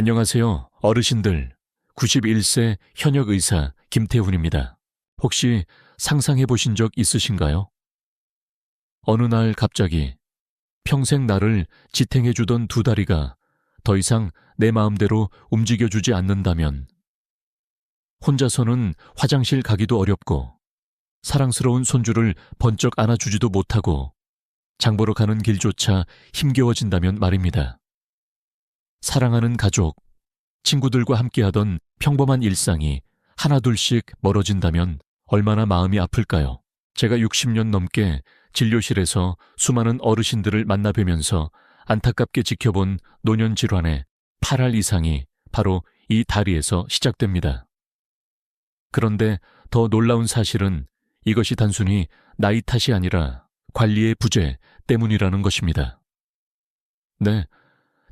안녕하세요, 어르신들. 91세 현역 의사 김태훈입니다. 혹시 상상해 보신 적 있으신가요? 어느 날 갑자기 평생 나를 지탱해 주던 두 다리가 더 이상 내 마음대로 움직여주지 않는다면, 혼자서는 화장실 가기도 어렵고 사랑스러운 손주를 번쩍 안아주지도 못하고 장보러 가는 길조차 힘겨워진다면 말입니다. 사랑하는 가족, 친구들과 함께하던 평범한 일상이 하나둘씩 멀어진다면 얼마나 마음이 아플까요? 제가 60년 넘게 진료실에서 수많은 어르신들을 만나뵈면서 안타깝게 지켜본 노년 질환의 8할 이상이 바로 이 다리에서 시작됩니다. 그런데 더 놀라운 사실은 이것이 단순히 나이 탓이 아니라 관리의 부재 때문이라는 것입니다. 네,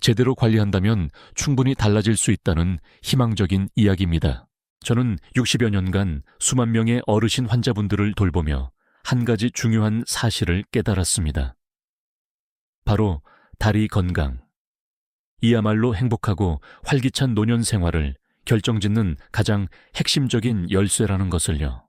제대로 관리한다면 충분히 달라질 수 있다는 희망적인 이야기입니다. 저는 60여 년간 수만 명의 어르신 환자분들을 돌보며 한 가지 중요한 사실을 깨달았습니다. 바로 다리 건강. 이야말로 행복하고 활기찬 노년 생활을 결정짓는 가장 핵심적인 열쇠라는 것을요.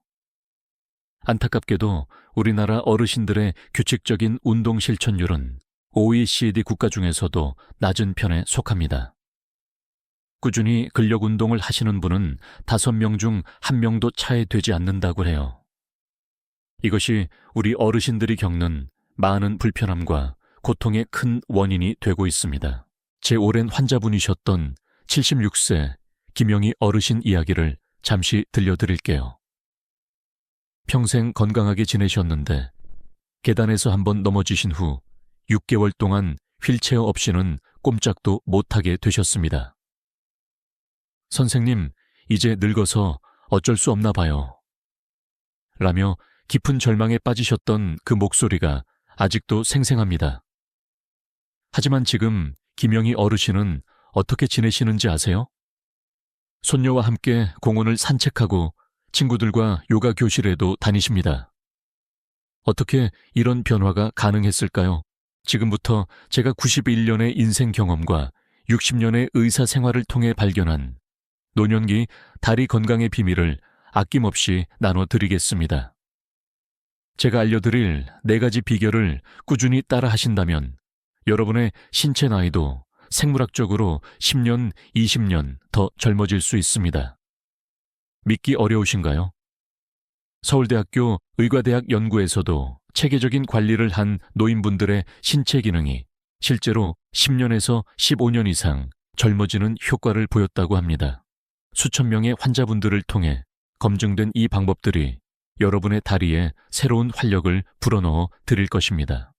안타깝게도 우리나라 어르신들의 규칙적인 운동 실천율은 OECD 국가 중에서도 낮은 편에 속합니다. 꾸준히 근력 운동을 하시는 분은 5명 중 1명도 차에 되지 않는다고 해요. 이것이 우리 어르신들이 겪는 많은 불편함과 고통의 큰 원인이 되고 있습니다. 제 오랜 환자분이셨던 76세 김영희 어르신 이야기를 잠시 들려드릴게요. 평생 건강하게 지내셨는데 계단에서 한번 넘어지신 후 6개월 동안 휠체어 없이는 꼼짝도 못하게 되셨습니다. 선생님, 이제 늙어서 어쩔 수 없나 봐요. 라며 깊은 절망에 빠지셨던 그 목소리가 아직도 생생합니다. 하지만 지금 김영희 어르신은 어떻게 지내시는지 아세요? 손녀와 함께 공원을 산책하고 친구들과 요가 교실에도 다니십니다. 어떻게 이런 변화가 가능했을까요? 지금부터 제가 91년의 인생 경험과 60년의 의사 생활을 통해 발견한 노년기 다리 건강의 비밀을 아낌없이 나눠드리겠습니다. 제가 알려드릴 4가지 비결을 꾸준히 따라 하신다면 여러분의 신체 나이도 생물학적으로 10년, 20년 더 젊어질 수 있습니다. 믿기 어려우신가요? 서울대학교 의과대학 연구에서도 체계적인 관리를 한 노인분들의 신체 기능이 실제로 10년에서 15년 이상 젊어지는 효과를 보였다고 합니다. 수천 명의 환자분들을 통해 검증된 이 방법들이 여러분의 다리에 새로운 활력을 불어넣어 드릴 것입니다.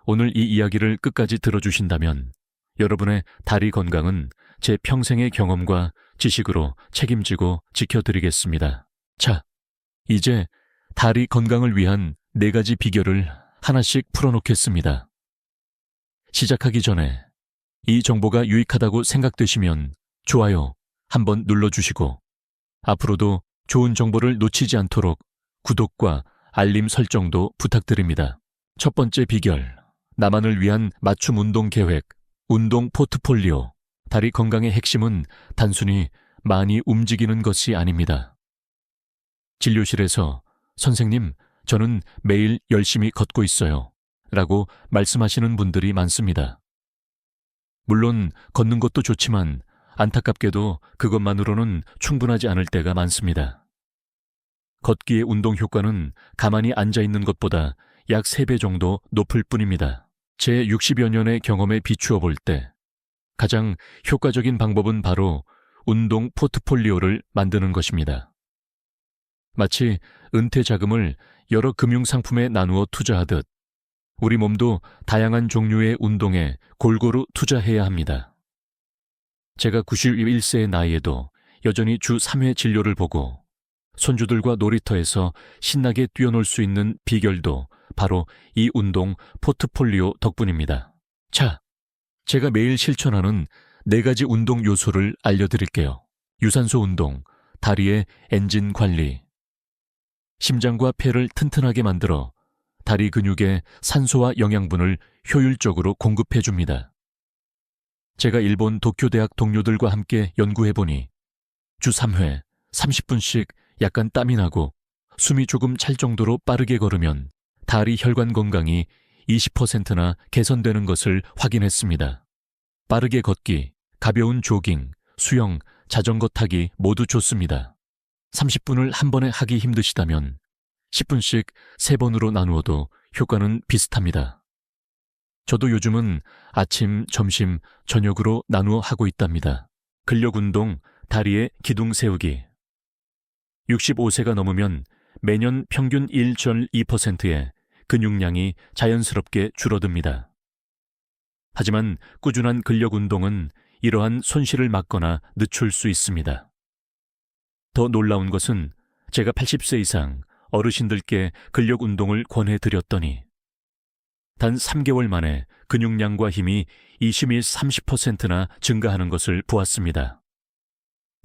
오늘 이 이야기를 끝까지 들어주신다면 여러분의 다리 건강은 제 평생의 경험과 지식으로 책임지고 지켜드리겠습니다. 자, 이제 다리 건강을 위한 4가지 비결을 하나씩 풀어놓겠습니다. 시작하기 전에 이 정보가 유익하다고 생각되시면 좋아요 한번 눌러주시고 앞으로도 좋은 정보를 놓치지 않도록 구독과 알림 설정도 부탁드립니다. 첫 번째 비결, 나만을 위한 맞춤 운동 계획, 운동 포트폴리오. 다리 건강의 핵심은 단순히 많이 움직이는 것이 아닙니다. 진료실에서 선생님, 저는 매일 열심히 걷고 있어요 라고 말씀하시는 분들이 많습니다. 물론 걷는 것도 좋지만 안타깝게도 그것만으로는 충분하지 않을 때가 많습니다. 걷기의 운동 효과는 가만히 앉아있는 것보다 약 3배 정도 높을 뿐입니다. 제 60여 년의 경험에 비추어 볼 때 가장 효과적인 방법은 바로 운동 포트폴리오를 만드는 것입니다. 마치 은퇴 자금을 여러 금융상품에 나누어 투자하듯 우리 몸도 다양한 종류의 운동에 골고루 투자해야 합니다. 제가 91세의 나이에도 여전히 주 3회 진료를 보고 손주들과 놀이터에서 신나게 뛰어놀 수 있는 비결도 바로 이 운동 포트폴리오 덕분입니다. 자, 제가 매일 실천하는 4가지 운동 요소를 알려드릴게요. 유산소 운동, 다리의 엔진 관리. 심장과 폐를 튼튼하게 만들어 다리 근육에 산소와 영양분을 효율적으로 공급해줍니다. 제가 일본 도쿄대학 동료들과 함께 연구해보니 주 3회 30분씩 약간 땀이 나고 숨이 조금 찰 정도로 빠르게 걸으면 다리 혈관 건강이 20%나 개선되는 것을 확인했습니다. 빠르게 걷기, 가벼운 조깅, 수영, 자전거 타기 모두 좋습니다. 30분을 한 번에 하기 힘드시다면 10분씩 3번으로 나누어도 효과는 비슷합니다. 저도 요즘은 아침, 점심, 저녁으로 나누어 하고 있답니다. 근력 운동, 다리의 기둥 세우기. 65세가 넘으면 매년 평균 1.2%의 근육량이 자연스럽게 줄어듭니다. 하지만 꾸준한 근력 운동은 이러한 손실을 막거나 늦출 수 있습니다. 더 놀라운 것은 제가 80세 이상 어르신들께 근력 운동을 권해드렸더니 단 3개월 만에 근육량과 힘이 20~30%나 증가하는 것을 보았습니다.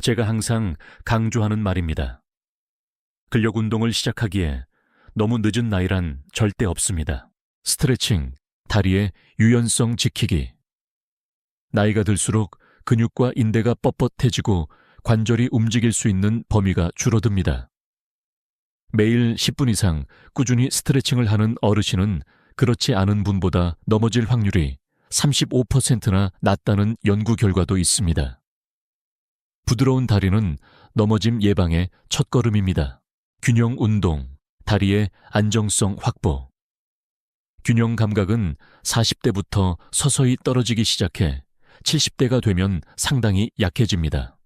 제가 항상 강조하는 말입니다. 근력 운동을 시작하기에 너무 늦은 나이란 절대 없습니다. 스트레칭, 다리의 유연성 지키기. 나이가 들수록 근육과 인대가 뻣뻣해지고 관절이 움직일 수 있는 범위가 줄어듭니다. 매일 10분 이상 꾸준히 스트레칭을 하는 어르신은 그렇지 않은 분보다 넘어질 확률이 35%나 낮다는 연구 결과도 있습니다. 부드러운 다리는 넘어짐 예방의 첫걸음입니다. 균형 운동, 다리의 안정성 확보. 균형 감각은 40대부터 서서히 떨어지기 시작해 70대가 되면 상당히 약해집니다.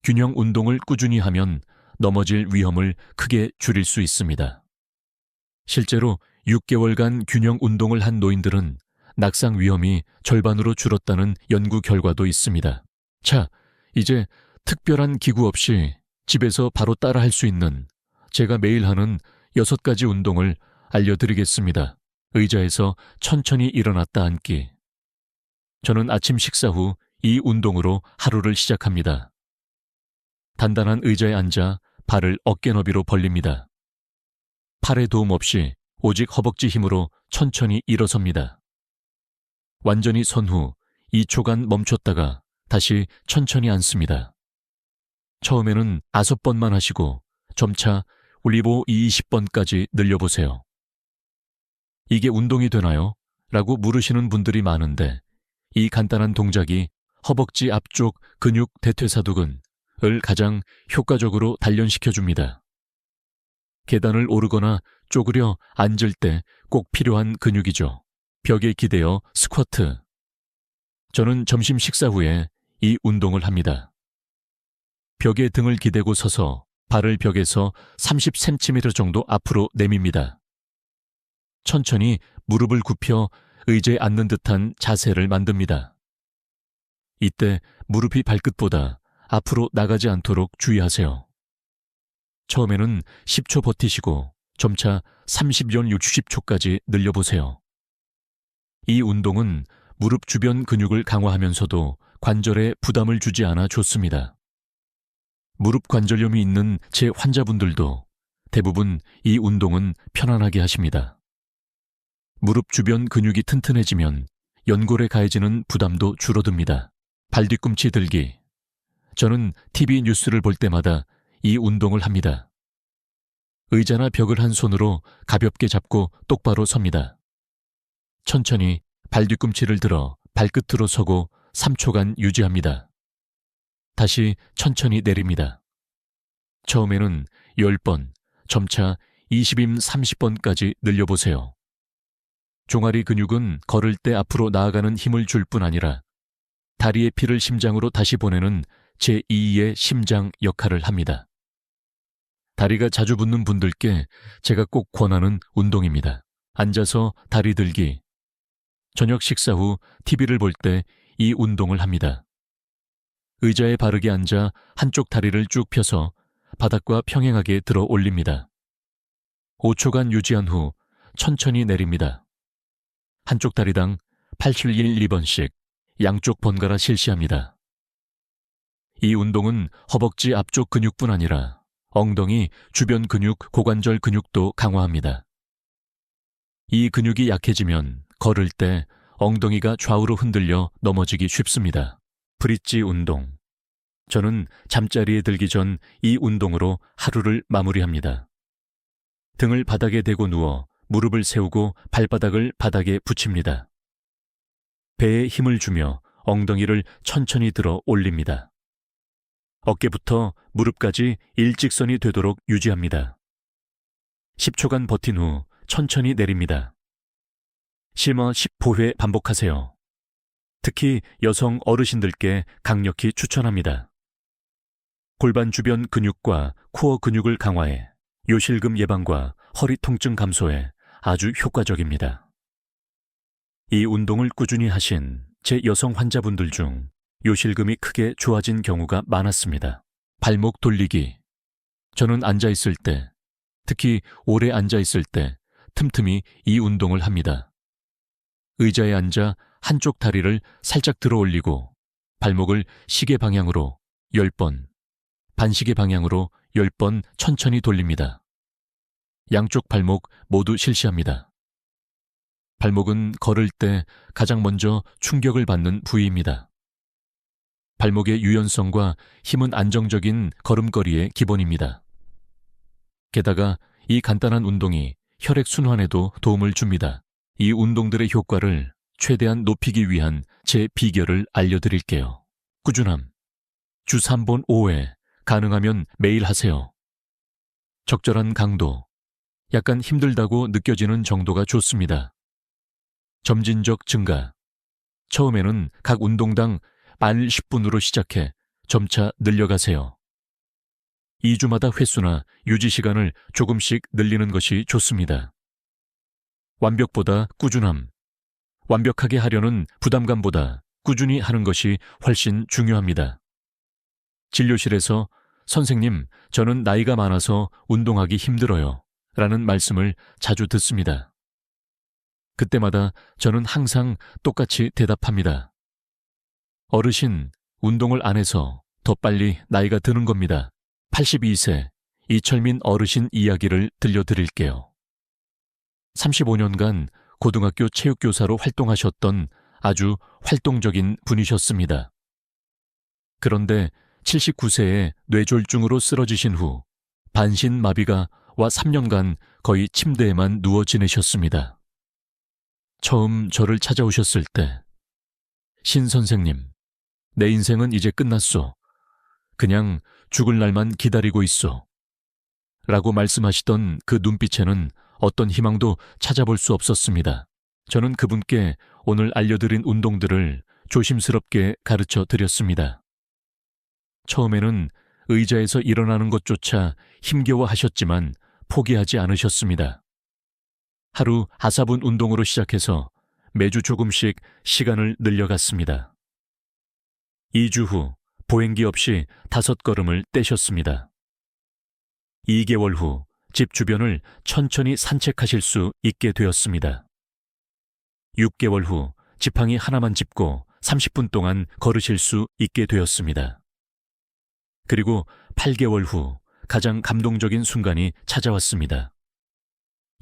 균형 운동을 꾸준히 하면 넘어질 위험을 크게 줄일 수 있습니다. 실제로 6개월간 균형 운동을 한 노인들은 낙상 위험이 절반으로 줄었다는 연구 결과도 있습니다. 자, 이제 특별한 기구 없이 집에서 바로 따라 할 수 있는 제가 매일 하는 6가지 운동을 알려드리겠습니다. 의자에서 천천히 일어났다 앉기. 저는 아침 식사 후 이 운동으로 하루를 시작합니다. 단단한 의자에 앉아 발을 어깨 너비로 벌립니다. 팔에 도움 없이 오직 허벅지 힘으로 천천히 일어섭니다. 완전히 선 후 2초간 멈췄다가 다시 천천히 앉습니다. 처음에는 5번만 하시고 점차 올리고 20번까지 늘려보세요. 이게 운동이 되나요? 라고 물으시는 분들이 많은데 이 간단한 동작이 허벅지 앞쪽 근육 대퇴사두근을 가장 효과적으로 단련시켜줍니다. 계단을 오르거나 쪼그려 앉을 때 꼭 필요한 근육이죠. 벽에 기대어 스쿼트. 저는 점심 식사 후에 이 운동을 합니다. 벽에 등을 기대고 서서 발을 벽에서 30cm 정도 앞으로 내밉니다. 천천히 무릎을 굽혀 의자에 앉는 듯한 자세를 만듭니다. 이때 무릎이 발끝보다 앞으로 나가지 않도록 주의하세요. 처음에는 10초 버티시고 점차 30연 60초까지 늘려보세요. 이 운동은 무릎 주변 근육을 강화하면서도 관절에 부담을 주지 않아 좋습니다. 무릎 관절염이 있는 제 환자분들도 대부분 이 운동은 편안하게 하십니다. 무릎 주변 근육이 튼튼해지면 연골에 가해지는 부담도 줄어듭니다. 발뒤꿈치 들기. 저는 TV 뉴스를 볼 때마다 이 운동을 합니다. 의자나 벽을 한 손으로 가볍게 잡고 똑바로 섭니다. 천천히 발뒤꿈치를 들어 발끝으로 서고 3초간 유지합니다. 다시 천천히 내립니다. 처음에는 10번, 점차 20임 30번까지 늘려보세요. 종아리 근육은 걸을 때 앞으로 나아가는 힘을 줄 뿐 아니라 다리의 피를 심장으로 다시 보내는 제2의 심장 역할을 합니다. 다리가 자주 붓는 분들께 제가 꼭 권하는 운동입니다. 앉아서 다리 들기. 저녁 식사 후 TV를 볼 때 이 운동을 합니다. 의자에 바르게 앉아 한쪽 다리를 쭉 펴서 바닥과 평행하게 들어 올립니다. 5초간 유지한 후 천천히 내립니다. 한쪽 다리당 8-1-2번씩 양쪽 번갈아 실시합니다. 이 운동은 허벅지 앞쪽 근육뿐 아니라 엉덩이 주변 근육, 고관절 근육도 강화합니다. 이 근육이 약해지면 걸을 때 엉덩이가 좌우로 흔들려 넘어지기 쉽습니다. 브릿지 운동. 저는 잠자리에 들기 전 이 운동으로 하루를 마무리합니다. 등을 바닥에 대고 누워 무릎을 세우고 발바닥을 바닥에 붙입니다. 배에 힘을 주며 엉덩이를 천천히 들어 올립니다. 어깨부터 무릎까지 일직선이 되도록 유지합니다. 10초간 버틴 후 천천히 내립니다. 심어 15회 반복하세요. 특히 여성 어르신들께 강력히 추천합니다. 골반 주변 근육과 코어 근육을 강화해 요실금 예방과 허리 통증 감소에 아주 효과적입니다. 이 운동을 꾸준히 하신 제 여성 환자분들 중 요실금이 크게 좋아진 경우가 많았습니다. 발목 돌리기. 저는 앉아있을 때, 특히 오래 앉아있을 때 틈틈이 이 운동을 합니다. 의자에 앉아 한쪽 다리를 살짝 들어 올리고 발목을 시계 방향으로 10번, 반시계 방향으로 10번 천천히 돌립니다. 양쪽 발목 모두 실시합니다. 발목은 걸을 때 가장 먼저 충격을 받는 부위입니다. 발목의 유연성과 힘은 안정적인 걸음걸이의 기본입니다. 게다가 이 간단한 운동이 혈액순환에도 도움을 줍니다. 이 운동들의 효과를 최대한 높이기 위한 제 비결을 알려드릴게요. 꾸준함. 주 3번 5회, 가능하면 매일 하세요. 적절한 강도. 약간 힘들다고 느껴지는 정도가 좋습니다. 점진적 증가. 처음에는 각 운동당 만 10분으로 시작해 점차 늘려가세요. 2주마다 횟수나 유지 시간을 조금씩 늘리는 것이 좋습니다. 완벽보다 꾸준함. 완벽하게 하려는 부담감보다 꾸준히 하는 것이 훨씬 중요합니다. 진료실에서 선생님, 저는 나이가 많아서 운동하기 힘들어요 라는 말씀을 자주 듣습니다. 그때마다 저는 항상 똑같이 대답합니다. 어르신, 운동을 안 해서 더 빨리 나이가 드는 겁니다. 82세 이철민 어르신 이야기를 들려드릴게요. 35년간 고등학교 체육교사로 활동하셨던 아주 활동적인 분이셨습니다. 그런데 79세에 뇌졸중으로 쓰러지신 후 반신마비가 와 3년간 거의 침대에만 누워 지내셨습니다. 처음 저를 찾아오셨을 때, 신 선생님, 내 인생은 이제 끝났소. 그냥 죽을 날만 기다리고 있소. 라고 말씀하시던 그 눈빛에는 어떤 희망도 찾아볼 수 없었습니다. 저는 그분께 오늘 알려드린 운동들을 조심스럽게 가르쳐 드렸습니다. 처음에는 의자에서 일어나는 것조차 힘겨워 하셨지만 포기하지 않으셨습니다. 하루 4-4분 운동으로 시작해서 매주 조금씩 시간을 늘려갔습니다. 2주 후 보행기 없이 5걸음을 떼셨습니다. 2개월 후 집 주변을 천천히 산책하실 수 있게 되었습니다. 6개월 후 지팡이 하나만 짚고 30분 동안 걸으실 수 있게 되었습니다. 그리고 8개월 후 가장 감동적인 순간이 찾아왔습니다.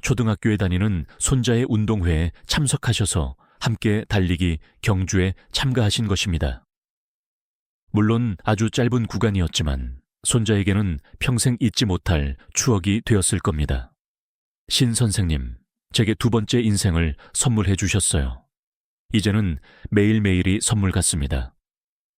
초등학교에 다니는 손자의 운동회에 참석하셔서 함께 달리기 경주에 참가하신 것입니다. 물론 아주 짧은 구간이었지만 손자에게는 평생 잊지 못할 추억이 되었을 겁니다. 신 선생님, 제게 2번째 인생을 선물해 주셨어요. 이제는 매일매일이 선물 같습니다.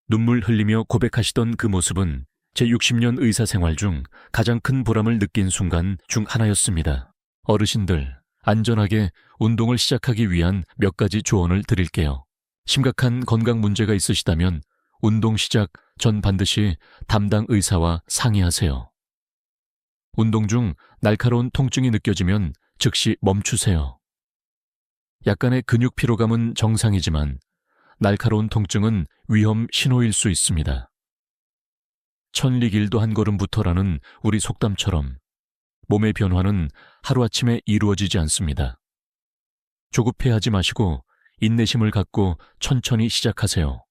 눈물 흘리며 고백하시던 그 모습은 제 60년 의사 생활 중 가장 큰 보람을 느낀 순간 중 하나였습니다. 어르신들, 안전하게 운동을 시작하기 위한 몇 가지 조언을 드릴게요. 심각한 건강 문제가 있으시다면 운동 시작 전 반드시 담당 의사와 상의하세요. 운동 중 날카로운 통증이 느껴지면 즉시 멈추세요. 약간의 근육 피로감은 정상이지만 날카로운 통증은 위험 신호일 수 있습니다. 천리길도 한 걸음부터라는 우리 속담처럼 몸의 변화는 하루아침에 이루어지지 않습니다. 조급해하지 마시고 인내심을 갖고 천천히 시작하세요.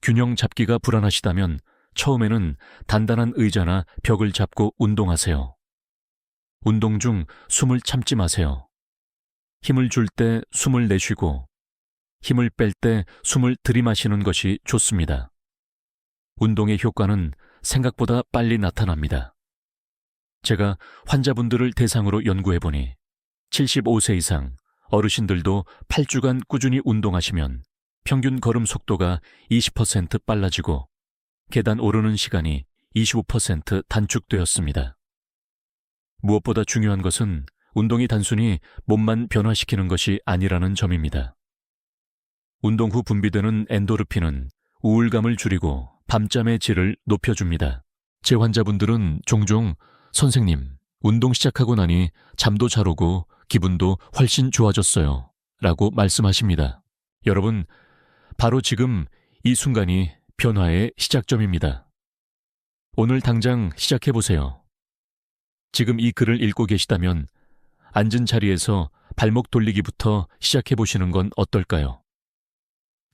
균형 잡기가 불안하시다면 처음에는 단단한 의자나 벽을 잡고 운동하세요. 운동 중 숨을 참지 마세요. 힘을 줄 때 숨을 내쉬고 힘을 뺄 때 숨을 들이마시는 것이 좋습니다. 운동의 효과는 생각보다 빨리 나타납니다. 제가 환자분들을 대상으로 연구해보니 75세 이상 어르신들도 8주간 꾸준히 운동하시면 평균 걸음 속도가 20% 빨라지고 계단 오르는 시간이 25% 단축되었습니다. 무엇보다 중요한 것은 운동이 단순히 몸만 변화시키는 것이 아니라는 점입니다. 운동 후 분비되는 엔도르핀은 우울감을 줄이고 밤잠의 질을 높여줍니다. 제 환자분들은 종종 선생님, 운동 시작하고 나니 잠도 잘 오고 기분도 훨씬 좋아졌어요 라고 말씀하십니다. 여러분, 바로 지금 이 순간이 변화의 시작점입니다. 오늘 당장 시작해보세요. 지금 이 글을 읽고 계시다면 앉은 자리에서 발목 돌리기부터 시작해보시는 건 어떨까요?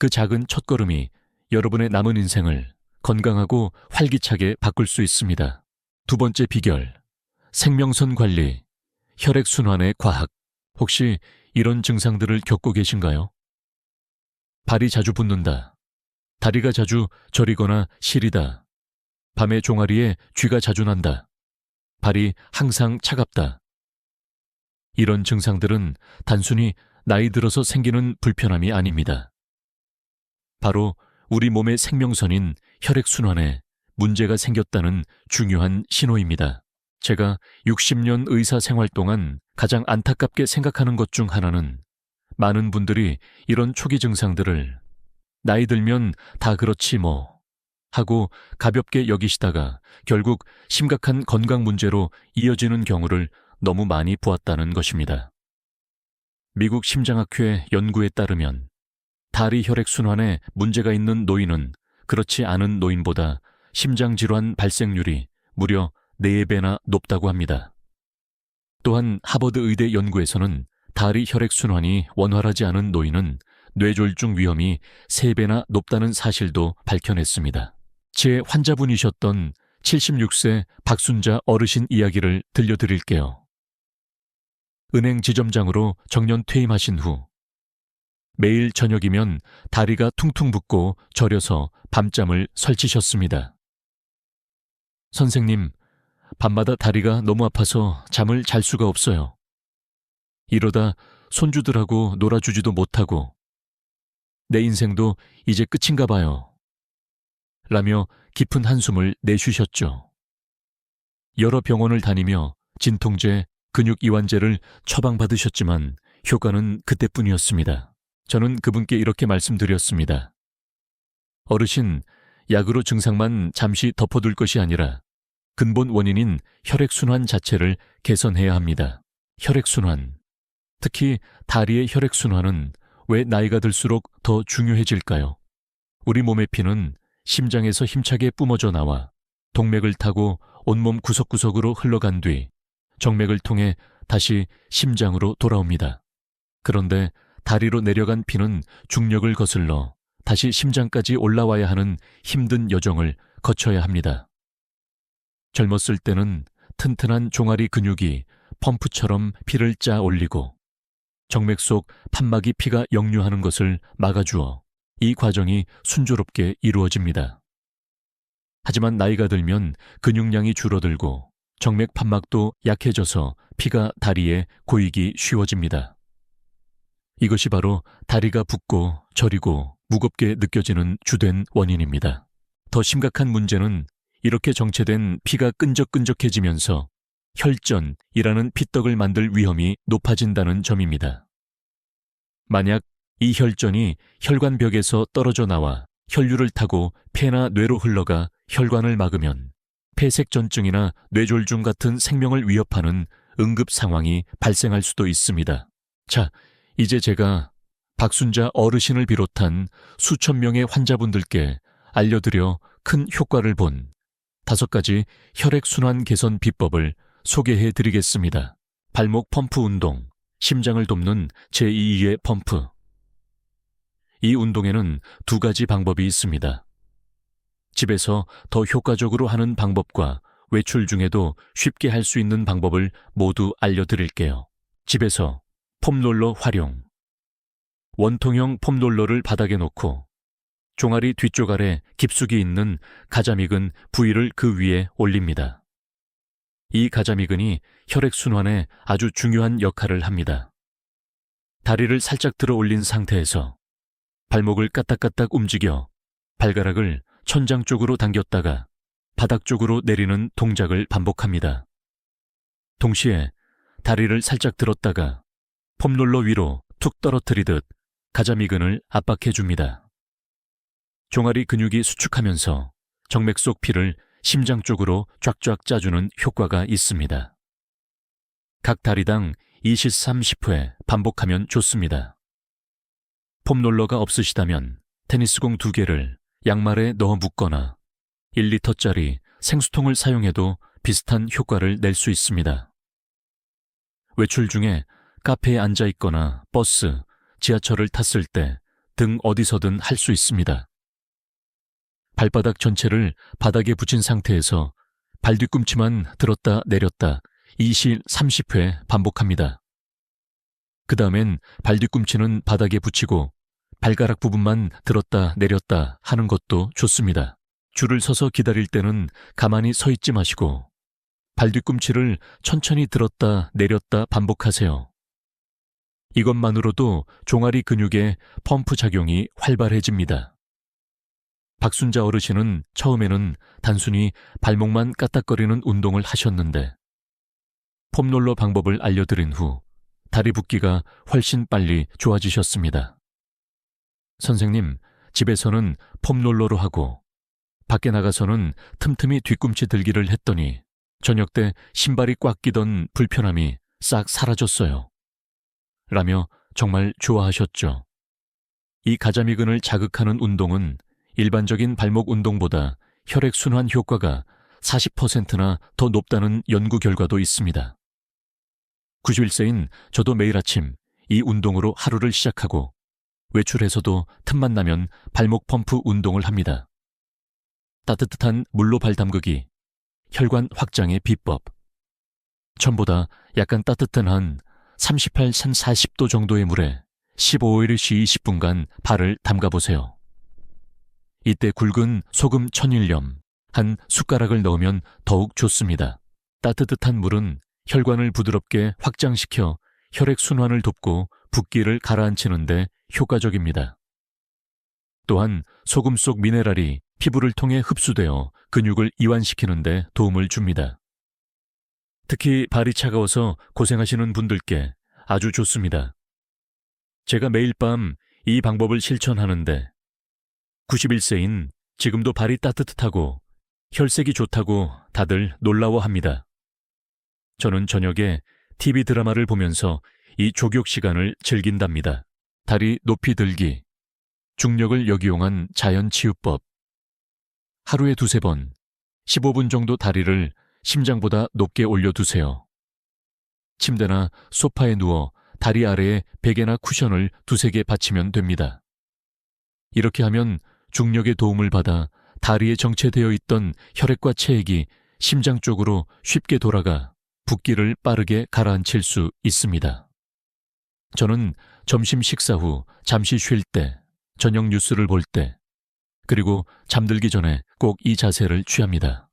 그 작은 첫걸음이 여러분의 남은 인생을 건강하고 활기차게 바꿀 수 있습니다. 두 번째 비결, 생명선 관리, 혈액순환의 과학. 혹시 이런 증상들을 겪고 계신가요? 발이 자주 붓는다. 다리가 자주 저리거나 시리다. 밤에 종아리에 쥐가 자주 난다. 발이 항상 차갑다. 이런 증상들은 단순히 나이 들어서 생기는 불편함이 아닙니다. 바로 우리 몸의 생명선인 혈액순환에 문제가 생겼다는 중요한 신호입니다. 제가 60년 의사 생활 동안 가장 안타깝게 생각하는 것 중 하나는 많은 분들이 이런 초기 증상들을 나이 들면 다 그렇지 뭐 하고 가볍게 여기시다가 결국 심각한 건강 문제로 이어지는 경우를 너무 많이 보았다는 것입니다. 미국 심장학회 연구에 따르면 다리 혈액순환에 문제가 있는 노인은 그렇지 않은 노인보다 심장질환 발생률이 무려 4배나 높다고 합니다. 또한 하버드 의대 연구에서는 다리 혈액순환이 원활하지 않은 노인은 뇌졸중 위험이 3배나 높다는 사실도 밝혀냈습니다. 제 환자분이셨던 76세 박순자 어르신 이야기를 들려드릴게요. 은행 지점장으로 정년 퇴임하신 후 매일 저녁이면 다리가 퉁퉁 붓고 저려서 밤잠을 설치셨습니다. 선생님, 밤마다 다리가 너무 아파서 잠을 잘 수가 없어요. 이러다 손주들하고 놀아주지도 못하고 내 인생도 이제 끝인가 봐요. 라며 깊은 한숨을 내쉬셨죠. 여러 병원을 다니며 진통제, 근육이완제를 처방받으셨지만 효과는 그때뿐이었습니다. 저는 그분께 이렇게 말씀드렸습니다. 어르신, 약으로 증상만 잠시 덮어둘 것이 아니라 근본 원인인 혈액순환 자체를 개선해야 합니다. 혈액순환, 특히 다리의 혈액순환은 왜 나이가 들수록 더 중요해질까요? 우리 몸의 피는 심장에서 힘차게 뿜어져 나와 동맥을 타고 온몸 구석구석으로 흘러간 뒤 정맥을 통해 다시 심장으로 돌아옵니다. 그런데 다리로 내려간 피는 중력을 거슬러 다시 심장까지 올라와야 하는 힘든 여정을 거쳐야 합니다. 젊었을 때는 튼튼한 종아리 근육이 펌프처럼 피를 짜 올리고 정맥 속 판막이 피가 역류하는 것을 막아주어 이 과정이 순조롭게 이루어집니다. 하지만 나이가 들면 근육량이 줄어들고 정맥 판막도 약해져서 피가 다리에 고이기 쉬워집니다. 이것이 바로 다리가 붓고 저리고 무겁게 느껴지는 주된 원인입니다. 더 심각한 문제는 이렇게 정체된 피가 끈적끈적해지면서 혈전이라는 피떡을 만들 위험이 높아진다는 점입니다. 만약 이 혈전이 혈관벽에서 떨어져 나와 혈류를 타고 폐나 뇌로 흘러가 혈관을 막으면 폐색전증이나 뇌졸중 같은 생명을 위협하는 응급 상황이 발생할 수도 있습니다. 자, 이제 제가 박순자 어르신을 비롯한 수천 명의 환자분들께 알려드려 큰 효과를 본 5가지 혈액순환 개선 비법을 소개해 드리겠습니다. 발목 펌프 운동, 심장을 돕는 제2의 펌프. 이 운동에는 2가지 방법이 있습니다. 집에서 더 효과적으로 하는 방법과 외출 중에도 쉽게 할 수 있는 방법을 모두 알려드릴게요. 집에서 폼롤러 활용. 원통형 폼롤러를 바닥에 놓고 종아리 뒤쪽 아래 깊숙이 있는 가자미근 부위를 그 위에 올립니다. 이 가자미근이 혈액순환에 아주 중요한 역할을 합니다. 다리를 살짝 들어 올린 상태에서 발목을 까딱까딱 움직여 발가락을 천장 쪽으로 당겼다가 바닥 쪽으로 내리는 동작을 반복합니다. 동시에 다리를 살짝 들었다가 폼롤러 위로 툭 떨어뜨리듯 가자미근을 압박해줍니다. 종아리 근육이 수축하면서 정맥 속 피를 심장 쪽으로 쫙쫙 짜주는 효과가 있습니다. 각 다리당 20-30회 반복하면 좋습니다. 폼롤러가 없으시다면 테니스공 2개를 양말에 넣어 묶거나 1리터짜리 생수통을 사용해도 비슷한 효과를 낼 수 있습니다. 외출 중에 카페에 앉아 있거나 버스, 지하철을 탔을 때 등 어디서든 할 수 있습니다. 발바닥 전체를 바닥에 붙인 상태에서 발 뒤꿈치만 들었다 내렸다 20-30회 반복합니다. 그 다음엔 발 뒤꿈치는 바닥에 붙이고 발가락 부분만 들었다 내렸다 하는 것도 좋습니다. 줄을 서서 기다릴 때는 가만히 서 있지 마시고 발 뒤꿈치를 천천히 들었다 내렸다 반복하세요. 이것만으로도 종아리 근육의 펌프 작용이 활발해집니다. 박순자 어르신은 처음에는 단순히 발목만 까딱거리는 운동을 하셨는데 폼롤러 방법을 알려드린 후 다리 붓기가 훨씬 빨리 좋아지셨습니다. 선생님, 집에서는 폼롤러로 하고 밖에 나가서는 틈틈이 뒤꿈치 들기를 했더니 저녁 때 신발이 꽉 끼던 불편함이 싹 사라졌어요. 라며 정말 좋아하셨죠. 이 가자미근을 자극하는 운동은 일반적인 발목 운동보다 혈액순환 효과가 40%나 더 높다는 연구 결과도 있습니다. 91세인 저도 매일 아침 이 운동으로 하루를 시작하고 외출해서도 틈만 나면 발목 펌프 운동을 합니다. 따뜻한 물로 발 담그기, 혈관 확장의 비법. 전보다 약간 따뜻한 한 38-40도 정도의 물에 15일씩 20분간 발을 담가보세요. 이때 굵은 소금 천일염 한 숟가락을 넣으면 더욱 좋습니다. 따뜻한 물은 혈관을 부드럽게 확장시켜 혈액순환을 돕고 붓기를 가라앉히는 데 효과적입니다. 또한 소금 속 미네랄이 피부를 통해 흡수되어 근육을 이완시키는 데 도움을 줍니다. 특히 발이 차가워서 고생하시는 분들께 아주 좋습니다. 제가 매일 밤 이 방법을 실천하는데 91세인 지금도 발이 따뜻하고 혈색이 좋다고 다들 놀라워합니다. 저는 저녁에 TV 드라마를 보면서 이 족욕 시간을 즐긴답니다. 다리 높이 들기, 중력을 역이용한 자연치유법. 하루에 2-3번, 15분 정도 다리를 심장보다 높게 올려두세요. 침대나 소파에 누워 다리 아래에 베개나 쿠션을 2-3개 받치면 됩니다. 이렇게 하면 중력의 도움을 받아 다리에 정체되어 있던 혈액과 체액이 심장 쪽으로 쉽게 돌아가 붓기를 빠르게 가라앉힐 수 있습니다. 저는 점심 식사 후 잠시 쉴 때, 저녁 뉴스를 볼 때, 그리고 잠들기 전에 꼭 이 자세를 취합니다.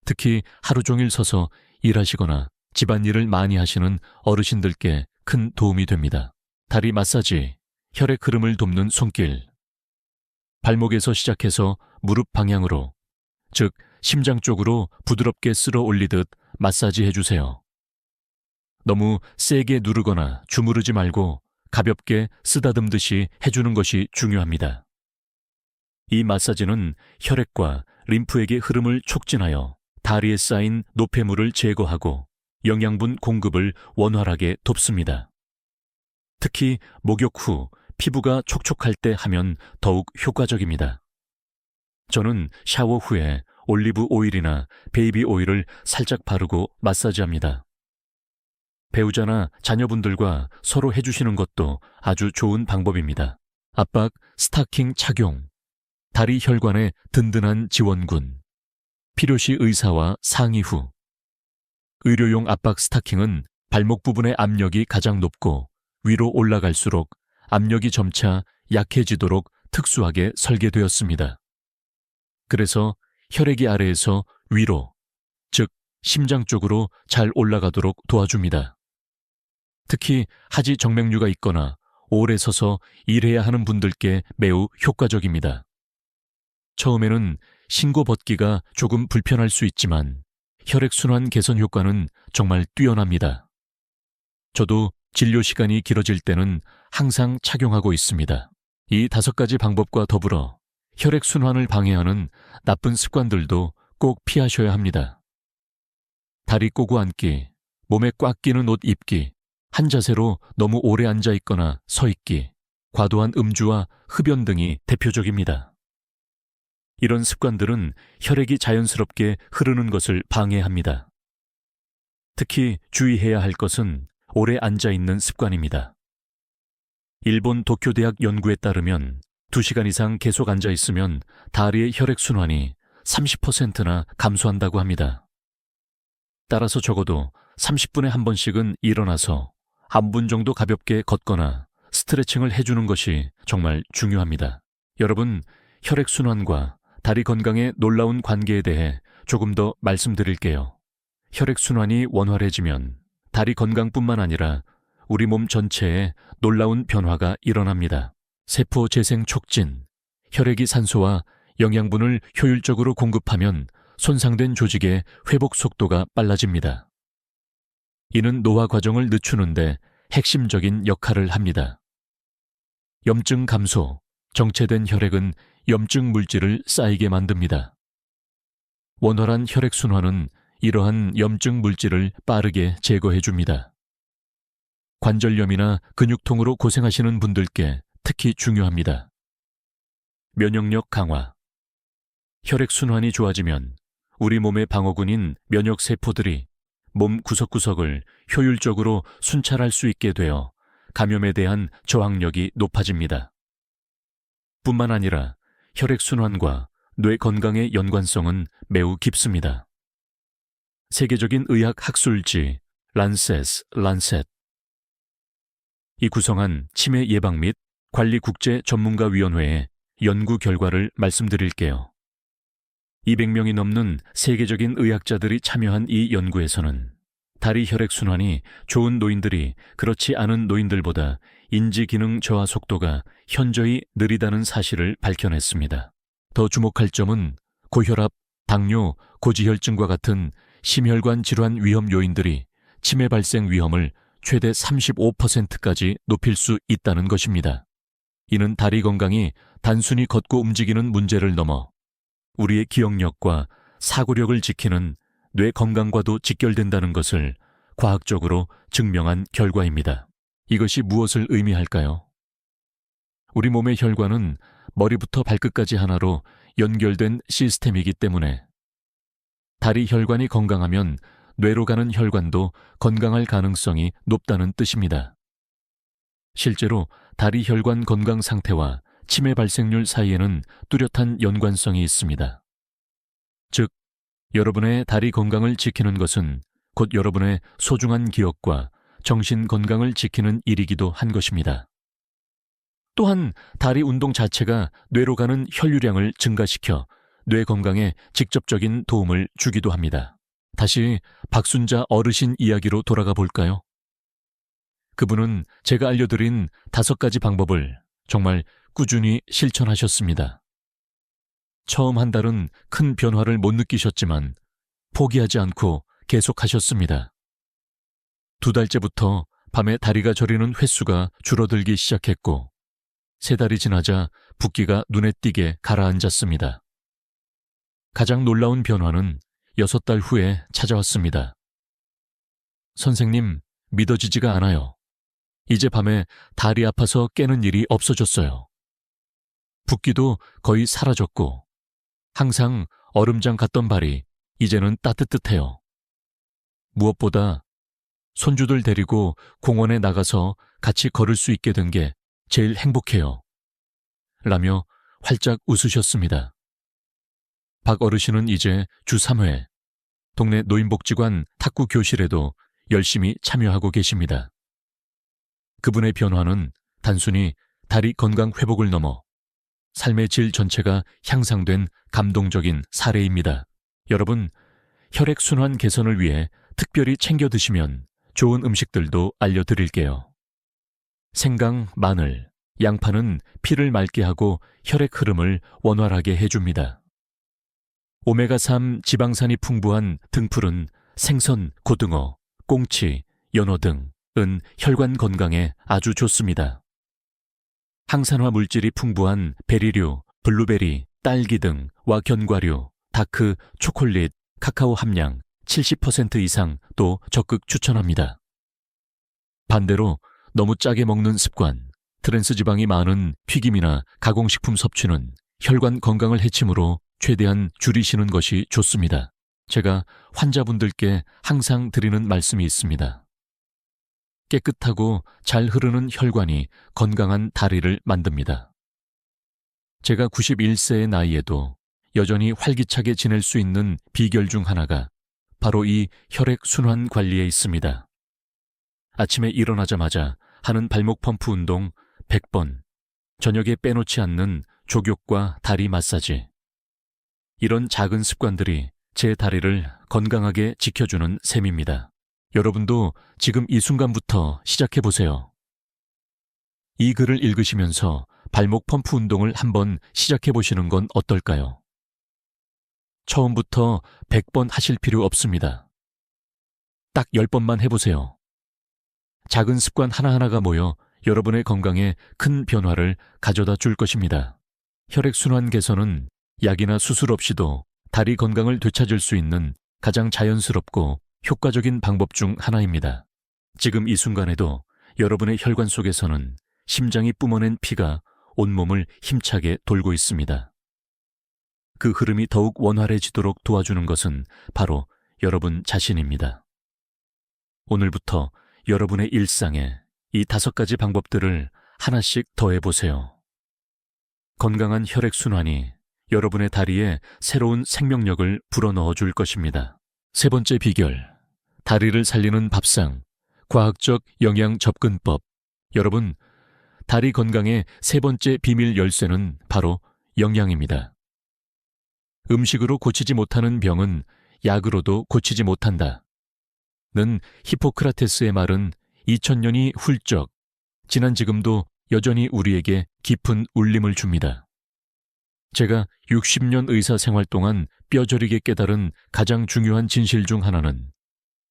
특히 하루 종일 서서 일하시거나 집안일을 많이 하시는 어르신들께 큰 도움이 됩니다. 다리 마사지, 혈액 흐름을 돕는 손길. 발목에서 시작해서 무릎 방향으로, 즉 심장 쪽으로 부드럽게 쓸어 올리듯 마사지 해주세요. 너무 세게 누르거나 주무르지 말고 가볍게 쓰다듬듯이 해주는 것이 중요합니다. 이 마사지는 혈액과 림프액의 흐름을 촉진하여 다리에 쌓인 노폐물을 제거하고 영양분 공급을 원활하게 돕습니다. 특히 목욕 후 피부가 촉촉할 때 하면 더욱 효과적입니다. 저는 샤워 후에 올리브 오일이나 베이비 오일을 살짝 바르고 마사지합니다. 배우자나 자녀분들과 서로 해주시는 것도 아주 좋은 방법입니다. 압박 스타킹 착용, 다리 혈관의 든든한 지원군, 필요시 의사와 상의 후. 의료용 압박 스타킹은 발목 부분의 압력이 가장 높고 위로 올라갈수록 압력이 점차 약해지도록 특수하게 설계되었습니다. 그래서 혈액이 아래에서 위로, 즉 심장 쪽으로 잘 올라가도록 도와줍니다. 특히 하지 정맥류가 있거나 오래 서서 일해야 하는 분들께 매우 효과적입니다. 처음에는 신고 벗기가 조금 불편할 수 있지만 혈액순환 개선 효과는 정말 뛰어납니다. 저도 진료 시간이 길어질 때는 항상 착용하고 있습니다. 이 5가지 방법과 더불어 혈액순환을 방해하는 나쁜 습관들도 꼭 피하셔야 합니다. 다리 꼬고 앉기, 몸에 꽉 끼는 옷 입기, 한 자세로 너무 오래 앉아 있거나 서 있기, 과도한 음주와 흡연 등이 대표적입니다. 이런 습관들은 혈액이 자연스럽게 흐르는 것을 방해합니다. 특히 주의해야 할 것은 오래 앉아 있는 습관입니다. 일본 도쿄대학 연구에 따르면 2시간 이상 계속 앉아 있으면 다리의 혈액순환이 30%나 감소한다고 합니다. 따라서 적어도 30분에 한 번씩은 일어나서 한 분 정도 가볍게 걷거나 스트레칭을 해주는 것이 정말 중요합니다. 여러분, 혈액순환과 다리 건강의 놀라운 관계에 대해 조금 더 말씀드릴게요. 혈액순환이 원활해지면 다리 건강뿐만 아니라 우리 몸 전체에 놀라운 변화가 일어납니다. 세포 재생 촉진, 혈액이 산소와 영양분을 효율적으로 공급하면 손상된 조직의 회복 속도가 빨라집니다. 이는 노화 과정을 늦추는데 핵심적인 역할을 합니다. 염증 감소, 정체된 혈액은 염증 물질을 쌓이게 만듭니다. 원활한 혈액순환은 이러한 염증 물질을 빠르게 제거해줍니다. 관절염이나 근육통으로 고생하시는 분들께 특히 중요합니다. 면역력 강화. 혈액순환이 좋아지면 우리 몸의 방어군인 면역세포들이 몸 구석구석을 효율적으로 순찰할 수 있게 되어 감염에 대한 저항력이 높아집니다. 뿐만 아니라 혈액순환과 뇌 건강의 연관성은 매우 깊습니다. 세계적인 의학 학술지 란셋 이 구성한 치매 예방 및 관리 국제 전문가위원회의 연구 결과를 말씀드릴게요. 200명이 넘는 세계적인 의학자들이 참여한 이 연구에서는 다리 혈액순환이 좋은 노인들이 그렇지 않은 노인들보다 인지기능 저하 속도가 현저히 느리다는 사실을 밝혀냈습니다. 더 주목할 점은 고혈압, 당뇨, 고지혈증과 같은 심혈관 질환 위험 요인들이 치매 발생 위험을 최대 35%까지 높일 수 있다는 것입니다. 이는 다리 건강이 단순히 걷고 움직이는 문제를 넘어 우리의 기억력과 사고력을 지키는 뇌 건강과도 직결된다는 것을 과학적으로 증명한 결과입니다. 이것이 무엇을 의미할까요? 우리 몸의 혈관은 머리부터 발끝까지 하나로 연결된 시스템이기 때문에 다리 혈관이 건강하면 뇌로 가는 혈관도 건강할 가능성이 높다는 뜻입니다. 실제로 다리 혈관 건강 상태와 치매 발생률 사이에는 뚜렷한 연관성이 있습니다. 즉, 여러분의 다리 건강을 지키는 것은 곧 여러분의 소중한 기억과 정신 건강을 지키는 일이기도 한 것입니다. 또한 다리 운동 자체가 뇌로 가는 혈류량을 증가시켜 뇌 건강에 직접적인 도움을 주기도 합니다. 다시 박순자 어르신 이야기로 돌아가 볼까요? 그분은 제가 알려드린 5가지 방법을 정말 꾸준히 실천하셨습니다. 처음 한 달은 큰 변화를 못 느끼셨지만 포기하지 않고 계속하셨습니다. 2달째부터 밤에 다리가 저리는 횟수가 줄어들기 시작했고 3달이 지나자 붓기가 눈에 띄게 가라앉았습니다. 가장 놀라운 변화는 6달 후에 찾아왔습니다. 선생님, 믿어지지가 않아요. 이제 밤에 다리 아파서 깨는 일이 없어졌어요. 붓기도 거의 사라졌고 항상 얼음장 갔던 발이 이제는 따뜻해요. 무엇보다 손주들 데리고 공원에 나가서 같이 걸을 수 있게 된 게 제일 행복해요. 라며 활짝 웃으셨습니다. 박 어르신은 이제 주 3회 동네 노인복지관 탁구 교실에도 열심히 참여하고 계십니다. 그분의 변화는 단순히 다리 건강 회복을 넘어 삶의 질 전체가 향상된 감동적인 사례입니다. 여러분, 혈액순환 개선을 위해 특별히 챙겨 드시면 좋은 음식들도 알려드릴게요. 생강, 마늘, 양파는 피를 맑게 하고 혈액 흐름을 원활하게 해줍니다. 오메가3 지방산이 풍부한 등푸른 생선, 고등어, 꽁치, 연어 등은 혈관 건강에 아주 좋습니다. 항산화 물질이 풍부한 베리류, 블루베리, 딸기 등와 견과류, 다크, 초콜릿, 카카오 함량 70% 이상 또 적극 추천합니다. 반대로 너무 짜게 먹는 습관, 트랜스지방이 많은 튀김이나 가공식품 섭취는 혈관 건강을 해치므로 최대한 줄이시는 것이 좋습니다. 제가 환자분들께 항상 드리는 말씀이 있습니다. 깨끗하고 잘 흐르는 혈관이 건강한 다리를 만듭니다. 제가 91세의 나이에도 여전히 활기차게 지낼 수 있는 비결 중 하나가 바로 이 혈액순환 관리에 있습니다. 아침에 일어나자마자 하는 발목 펌프 운동 100번, 저녁에 빼놓지 않는 족욕과 다리 마사지. 이런 작은 습관들이 제 다리를 건강하게 지켜주는 셈입니다. 여러분도 지금 이 순간부터 시작해보세요. 이 글을 읽으시면서 발목 펌프 운동을 한번 시작해보시는 건 어떨까요? 처음부터 100번 하실 필요 없습니다. 딱 10번만 해보세요. 작은 습관 하나하나가 모여 여러분의 건강에 큰 변화를 가져다 줄 것입니다. 혈액순환 개선은 약이나 수술 없이도 다리 건강을 되찾을 수 있는 가장 자연스럽고 효과적인 방법 중 하나입니다. 지금 이 순간에도 여러분의 혈관 속에서는 심장이 뿜어낸 피가 온몸을 힘차게 돌고 있습니다. 그 흐름이 더욱 원활해지도록 도와주는 것은 바로 여러분 자신입니다. 오늘부터 여러분의 일상에 이 5가지 방법들을 하나씩 더해보세요. 건강한 혈액순환이 여러분의 다리에 새로운 생명력을 불어넣어 줄 것입니다. 세 번째 비결, 다리를 살리는 밥상, 과학적 영양 접근법. 여러분, 다리 건강의 세 번째 비밀 열쇠는 바로 영양입니다. 음식으로 고치지 못하는 병은 약으로도 고치지 못한다. 는 히포크라테스의 말은 2000년이 훌쩍 지난 지금도 여전히 우리에게 깊은 울림을 줍니다. 제가 60년 의사 생활 동안 뼈저리게 깨달은 가장 중요한 진실 중 하나는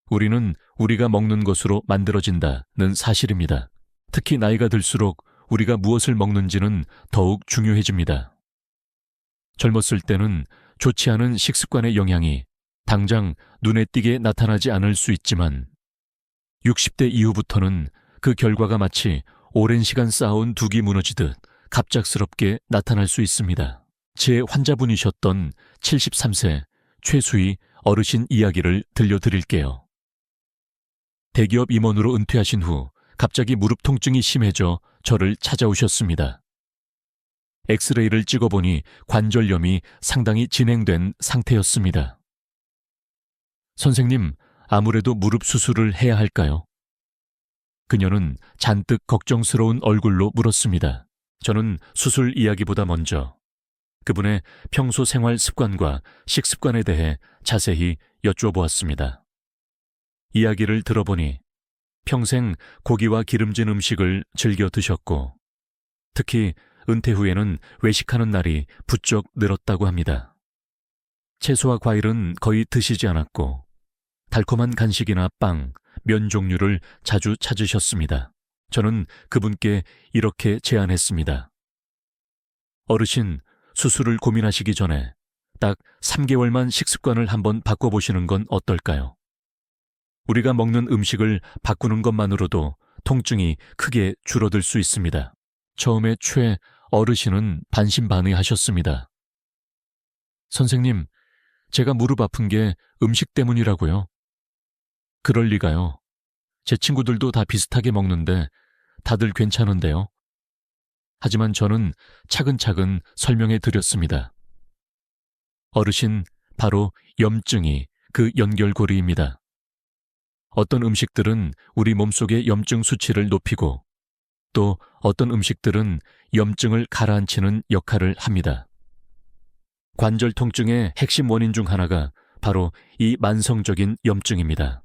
우리는 우리가 먹는 것으로 만들어진다는 사실입니다. 특히 나이가 들수록 우리가 무엇을 먹는지는 더욱 중요해집니다. 젊었을 때는 좋지 않은 식습관의 영향이 당장 눈에 띄게 나타나지 않을 수 있지만 60대 이후부터는 그 결과가 마치 오랜 시간 쌓아온 둑이 무너지듯 갑작스럽게 나타날 수 있습니다. 제 환자분이셨던 73세 최수희 어르신 이야기를 들려드릴게요. 대기업 임원으로 은퇴하신 후 갑자기 무릎 통증이 심해져 저를 찾아오셨습니다. 엑스레이를 찍어보니 관절염이 상당히 진행된 상태였습니다. 선생님, 아무래도 무릎 수술을 해야 할까요? 그녀는 잔뜩 걱정스러운 얼굴로 물었습니다. 저는 수술 이야기보다 먼저 그분의 평소 생활 습관과 식습관에 대해 자세히 여쭈어보았습니다. 이야기를 들어보니 평생 고기와 기름진 음식을 즐겨 드셨고 특히 은퇴 후에는 외식하는 날이 부쩍 늘었다고 합니다. 채소와 과일은 거의 드시지 않았고 달콤한 간식이나 빵, 면 종류를 자주 찾으셨습니다. 저는 그분께 이렇게 제안했습니다. 어르신, 수술을 고민하시기 전에 딱 3개월만 식습관을 한번 바꿔보시는 건 어떨까요? 우리가 먹는 음식을 바꾸는 것만으로도 통증이 크게 줄어들 수 있습니다. 처음에 최 어르신은 반신반의하셨습니다. 선생님, 제가 무릎 아픈 게 음식 때문이라고요? 그럴 리가요. 제 친구들도 다 비슷하게 먹는데 다들 괜찮은데요. 하지만 저는 차근차근 설명해 드렸습니다. 어르신, 바로 염증이 그 연결고리입니다. 어떤 음식들은 우리 몸속의 염증 수치를 높이고 또 어떤 음식들은 염증을 가라앉히는 역할을 합니다. 관절 통증의 핵심 원인 중 하나가 바로 이 만성적인 염증입니다.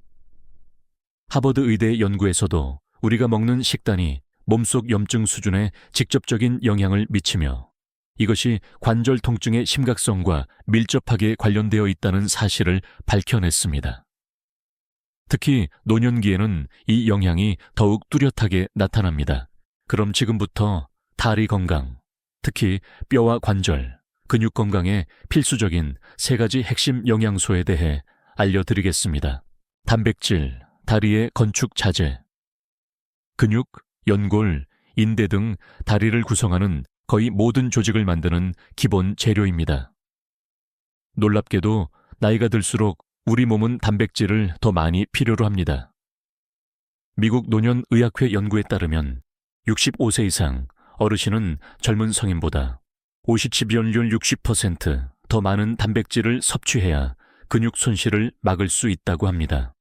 하버드 의대 연구에서도 우리가 먹는 식단이 몸속 염증 수준에 직접적인 영향을 미치며 이것이 관절 통증의 심각성과 밀접하게 관련되어 있다는 사실을 밝혀냈습니다. 특히 노년기에는 이 영향이 더욱 뚜렷하게 나타납니다. 그럼 지금부터 다리 건강, 특히 뼈와 관절, 근육 건강에 필수적인 3가지 핵심 영양소에 대해 알려드리겠습니다. 단백질, 다리의 건축 자재. 근육, 연골, 인대 등 다리를 구성하는 거의 모든 조직을 만드는 기본 재료입니다. 놀랍게도 나이가 들수록 우리 몸은 단백질을 더 많이 필요로 합니다. 미국 노년의학회 연구에 따르면 65세 이상 어르신은 젊은 성인보다 50연륜 60% 더 많은 단백질을 섭취해야 근육 손실을 막을 수 있다고 합니다.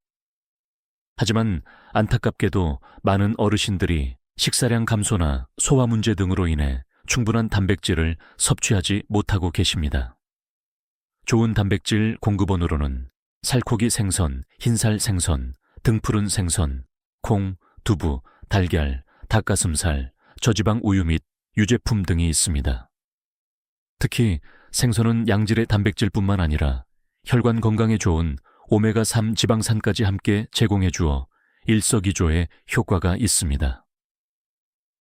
하지만 안타깝게도 많은 어르신들이 식사량 감소나 소화 문제 등으로 인해 충분한 단백질을 섭취하지 못하고 계십니다. 좋은 단백질 공급원으로는 살코기 생선, 흰살 생선, 등푸른 생선, 콩, 두부, 달걀, 닭가슴살, 저지방 우유 및 유제품 등이 있습니다. 특히 생선은 양질의 단백질뿐만 아니라 혈관 건강에 좋은 오메가3 지방산까지 함께 제공해 주어 일석이조의 효과가 있습니다.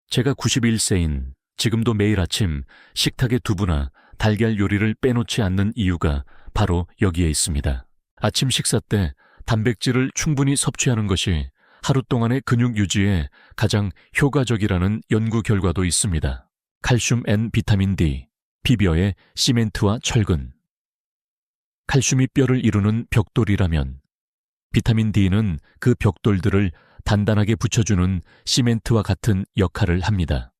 제가 91세인 지금도 매일 아침 식탁에 두부나 달걀 요리를 빼놓지 않는 이유가 바로 여기에 있습니다. 아침 식사 때 단백질을 충분히 섭취하는 것이 하루 동안의 근육 유지에 가장 효과적이라는 연구 결과도 있습니다. 칼슘 N 비타민 D, 피부의 시멘트와 철근. 칼슘이 뼈를 이루는 벽돌이라면 비타민 D는 그 벽돌들을 단단하게 붙여주는 시멘트와 같은 역할을 합니다.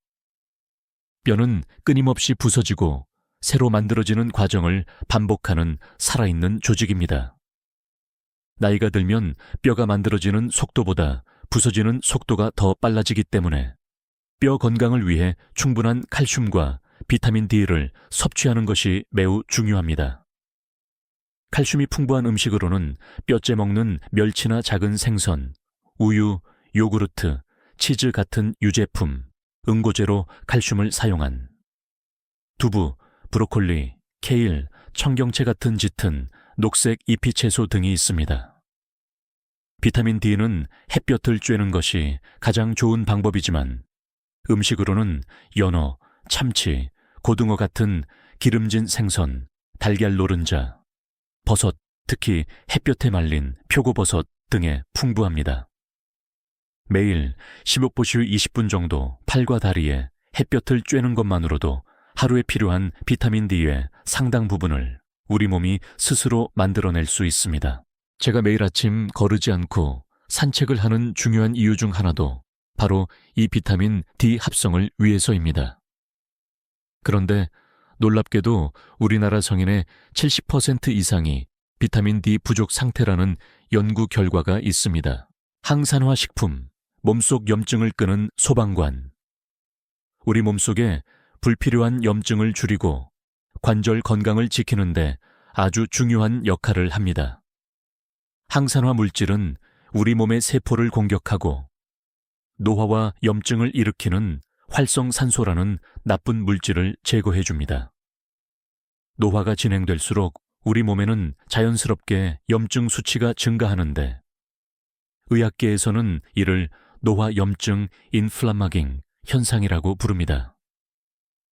뼈는 끊임없이 부서지고 새로 만들어지는 과정을 반복하는 살아있는 조직입니다. 나이가 들면 뼈가 만들어지는 속도보다 부서지는 속도가 더 빨라지기 때문에 뼈 건강을 위해 충분한 칼슘과 비타민 D를 섭취하는 것이 매우 중요합니다. 칼슘이 풍부한 음식으로는 뼈째 먹는 멸치나 작은 생선, 우유, 요구르트, 치즈 같은 유제품, 응고제로 칼슘을 사용한 두부, 브로콜리, 케일, 청경채 같은 짙은 녹색 잎이 채소 등이 있습니다. 비타민 D는 햇볕을 쬐는 것이 가장 좋은 방법이지만 음식으로는 연어, 참치, 고등어 같은 기름진 생선, 달걀 노른자, 버섯, 특히 햇볕에 말린 표고버섯 등에 풍부합니다. 매일 심호흡 후 20분 정도 팔과 다리에 햇볕을 쬐는 것만으로도 하루에 필요한 비타민 D의 상당 부분을 우리 몸이 스스로 만들어낼 수 있습니다. 제가 매일 아침 거르지 않고 산책을 하는 중요한 이유 중 하나도 바로 이 비타민 D 합성을 위해서입니다. 그런데 놀랍게도 우리나라 성인의 70% 이상이 비타민 D 부족 상태라는 연구 결과가 있습니다. 항산화 식품, 몸속 염증을 끄는 소방관. 우리 몸속에 불필요한 염증을 줄이고 관절 건강을 지키는데 아주 중요한 역할을 합니다. 항산화 물질은 우리 몸의 세포를 공격하고 노화와 염증을 일으키는 활성산소라는 나쁜 물질을 제거해 줍니다. 노화가 진행될수록 우리 몸에는 자연스럽게 염증 수치가 증가하는데 의학계에서는 이를 노화 염증 인플라마깅 현상이라고 부릅니다.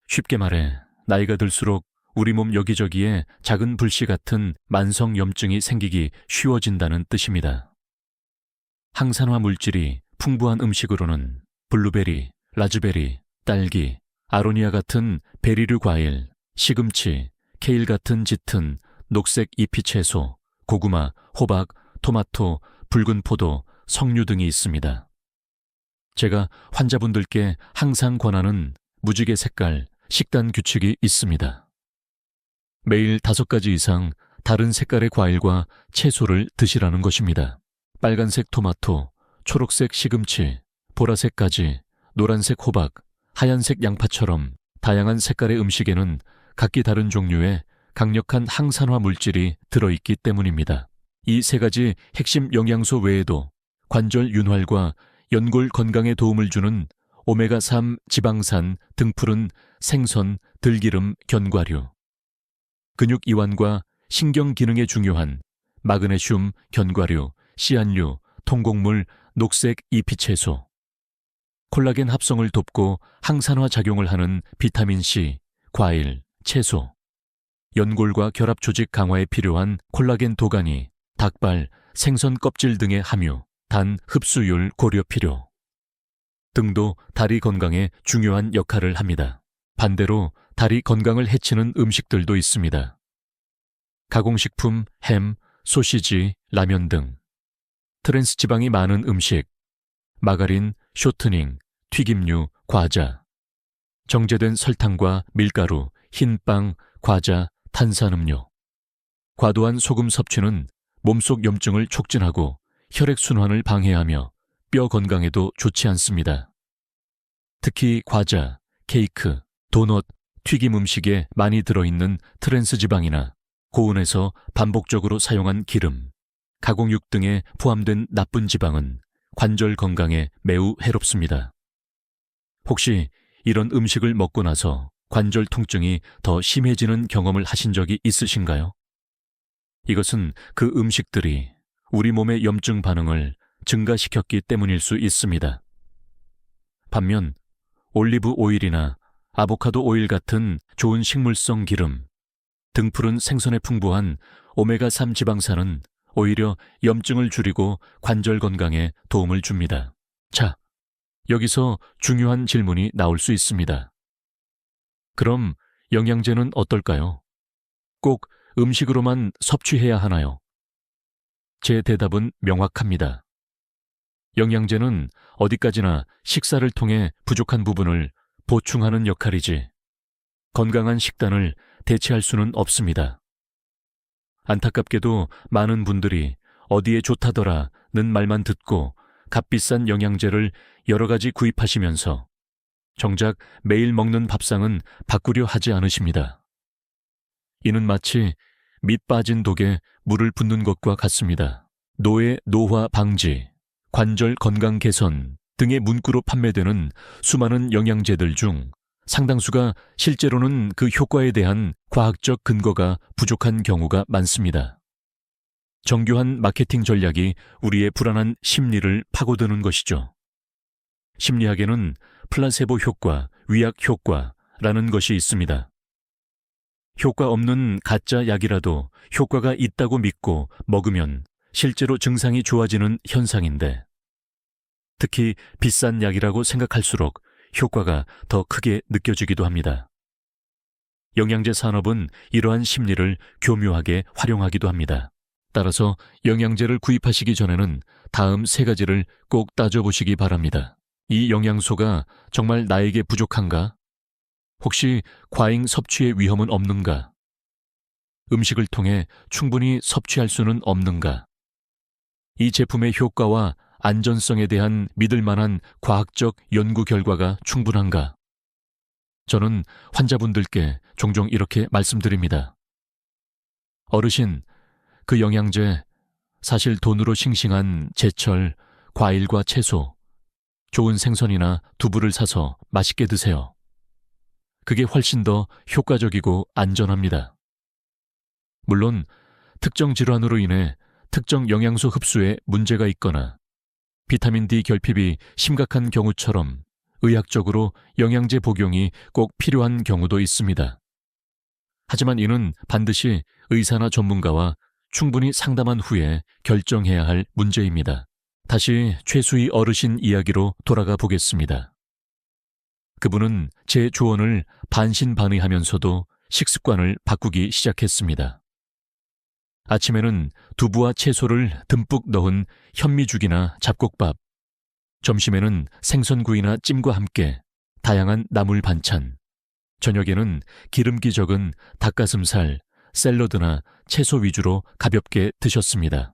쉽게 말해 나이가 들수록 우리 몸 여기저기에 작은 불씨 같은 만성 염증이 생기기 쉬워진다는 뜻입니다. 항산화 물질이 풍부한 음식으로는 블루베리, 라즈베리, 딸기, 아로니아 같은 베리류 과일, 시금치, 케일 같은 짙은 녹색 잎이 채소, 고구마, 호박, 토마토, 붉은 포도, 석류 등이 있습니다. 제가 환자분들께 항상 권하는 무지개 색깔 식단 규칙이 있습니다. 매일 5가지 이상 다른 색깔의 과일과 채소를 드시라는 것입니다. 빨간색 토마토, 초록색 시금치, 보라색 가지, 노란색 호박, 하얀색 양파처럼 다양한 색깔의 음식에는 각기 다른 종류의 강력한 항산화 물질이 들어있기 때문입니다. 이 세 가지 핵심 영양소 외에도 관절 윤활과 연골 건강에 도움을 주는 오메가3 지방산 등푸른 생선, 들기름, 견과류, 근육 이완과 신경 기능에 중요한 마그네슘, 견과류, 씨앗류, 통곡물, 녹색 잎이채소, 콜라겐 합성을 돕고 항산화 작용을 하는 비타민C, 과일, 채소, 연골과 결합 조직 강화에 필요한 콜라겐 도가니, 닭발, 생선 껍질 등의 함유, 단 흡수율 고려 필요 등도 다리 건강에 중요한 역할을 합니다. 반대로 다리 건강을 해치는 음식들도 있습니다. 가공식품, 햄, 소시지, 라면 등 트랜스 지방이 많은 음식, 마가린, 쇼트닝, 튀김류, 과자, 정제된 설탕과 밀가루, 흰빵, 과자, 탄산음료. 과도한 소금 섭취는 몸속 염증을 촉진하고 혈액순환을 방해하며 뼈 건강에도 좋지 않습니다. 특히 과자, 케이크, 도넛, 튀김 음식에 많이 들어있는 트랜스 지방이나 고온에서 반복적으로 사용한 기름, 가공육 등에 포함된 나쁜 지방은 관절 건강에 매우 해롭습니다. 혹시 이런 음식을 먹고 나서 관절 통증이 더 심해지는 경험을 하신 적이 있으신가요? 이것은 그 음식들이 우리 몸의 염증 반응을 증가시켰기 때문일 수 있습니다. 반면 올리브 오일이나 아보카도 오일 같은 좋은 식물성 기름, 등푸른 생선에 풍부한 오메가3 지방산은 오히려 염증을 줄이고 관절 건강에 도움을 줍니다. 자, 여기서 중요한 질문이 나올 수 있습니다. 그럼 영양제는 어떨까요? 꼭 음식으로만 섭취해야 하나요? 제 대답은 명확합니다. 영양제는 어디까지나 식사를 통해 부족한 부분을 보충하는 역할이지 건강한 식단을 대체할 수는 없습니다. 안타깝게도 많은 분들이 어디에 좋다더라는 말만 듣고 값비싼 영양제를 여러 가지 구입하시면서 정작 매일 먹는 밥상은 바꾸려 하지 않으십니다. 이는 마치 밑 빠진 독에 물을 붓는 것과 같습니다. 노의 노화 방지, 관절 건강 개선 등의 문구로 판매되는 수많은 영양제들 중 상당수가 실제로는 그 효과에 대한 과학적 근거가 부족한 경우가 많습니다. 정교한 마케팅 전략이 우리의 불안한 심리를 파고드는 것이죠. 심리학에는 플라세보 효과, 위약 효과라는 것이 있습니다. 효과 없는 가짜 약이라도 효과가 있다고 믿고 먹으면 실제로 증상이 좋아지는 현상인데, 특히 비싼 약이라고 생각할수록 효과가 더 크게 느껴지기도 합니다. 영양제 산업은 이러한 심리를 교묘하게 활용하기도 합니다. 따라서 영양제를 구입하시기 전에는 다음 세 가지를 꼭 따져보시기 바랍니다. 이 영양소가 정말 나에게 부족한가? 혹시 과잉 섭취의 위험은 없는가? 음식을 통해 충분히 섭취할 수는 없는가? 이 제품의 효과와 안전성에 대한 믿을 만한 과학적 연구 결과가 충분한가? 저는 환자분들께 종종 이렇게 말씀드립니다. 어르신, 그 영양제 사실 돈으로 싱싱한 제철, 과일과 채소, 좋은 생선이나 두부를 사서 맛있게 드세요. 그게 훨씬 더 효과적이고 안전합니다. 물론 특정 질환으로 인해 특정 영양소 흡수에 문제가 있거나 비타민 D 결핍이 심각한 경우처럼 의학적으로 영양제 복용이 꼭 필요한 경우도 있습니다. 하지만 이는 반드시 의사나 전문가와 충분히 상담한 후에 결정해야 할 문제입니다. 다시 최수희 어르신 이야기로 돌아가 보겠습니다. 그분은 제 조언을 반신반의하면서도 식습관을 바꾸기 시작했습니다. 아침에는 두부와 채소를 듬뿍 넣은 현미죽이나 잡곡밥, 점심에는 생선구이나 찜과 함께 다양한 나물 반찬, 저녁에는 기름기 적은 닭가슴살, 샐러드나 채소 위주로 가볍게 드셨습니다.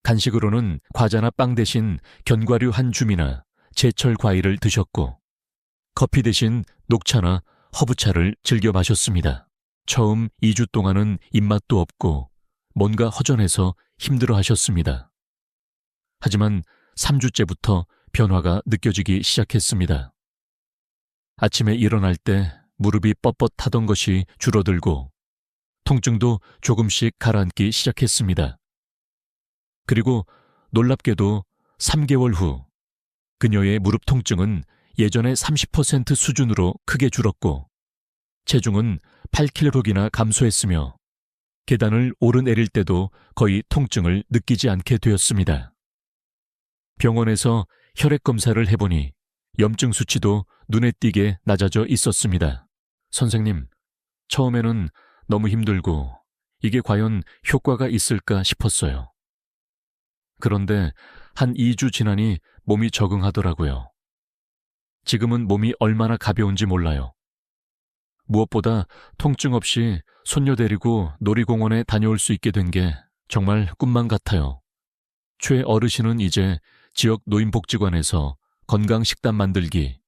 간식으로는 과자나 빵 대신 견과류 한 줌이나 제철 과일을 드셨고 커피 대신 녹차나 허브차를 즐겨 마셨습니다. 처음 2주 동안은 입맛도 없고 뭔가 허전해서 힘들어 하셨습니다. 하지만 3주째부터 변화가 느껴지기 시작했습니다. 아침에 일어날 때 무릎이 뻣뻣하던 것이 줄어들고 통증도 조금씩 가라앉기 시작했습니다. 그리고 놀랍게도 3개월 후 그녀의 무릎 통증은 예전의 30% 수준으로 크게 줄었고 체중은 8kg이나 감소했으며 계단을 오르내릴 때도 거의 통증을 느끼지 않게 되었습니다. 병원에서 혈액 검사를 해보니 염증 수치도 눈에 띄게 낮아져 있었습니다. 선생님, 처음에는 너무 힘들고 이게 과연 효과가 있을까 싶었어요. 그런데 한 2주 지나니 몸이 적응하더라고요. 지금은 몸이 얼마나 가벼운지 몰라요. 무엇보다 통증 없이 손녀 데리고 놀이공원에 다녀올 수 있게 된 게 정말 꿈만 같아요. 최 어르신은 이제 지역 노인복지관에서 건강식단 만들기,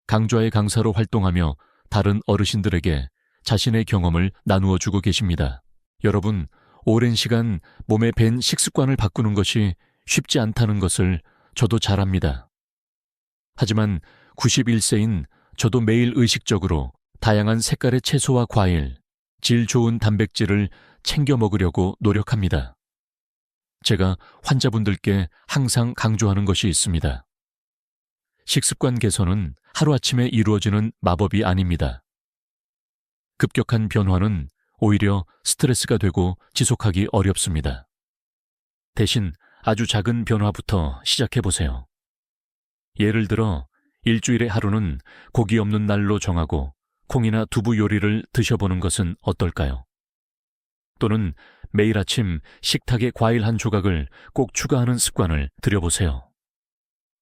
강좌의 강사로 활동하며 다른 어르신들에게 자신의 경험을 나누어 주고 계십니다. 여러분, 오랜 시간 몸에 밴 식습관을 바꾸는 것이 쉽지 않다는 것을 저도 잘 압니다. 하지만 91세인 저도 매일 의식적으로 다양한 색깔의 채소와 과일, 질 좋은 단백질을 챙겨 먹으려고 노력합니다. 제가 환자분들께 항상 강조하는 것이 있습니다. 식습관 개선은 하루아침에 이루어지는 마법이 아닙니다. 급격한 변화는 오히려 스트레스가 되고 지속하기 어렵습니다. 대신 아주 작은 변화부터 시작해보세요. 예를 들어 일주일에 하루는 고기 없는 날로 정하고 콩이나 두부 요리를 드셔보는 것은 어떨까요? 또는 매일 아침 식탁에 과일 한 조각을 꼭 추가하는 습관을 들여보세요.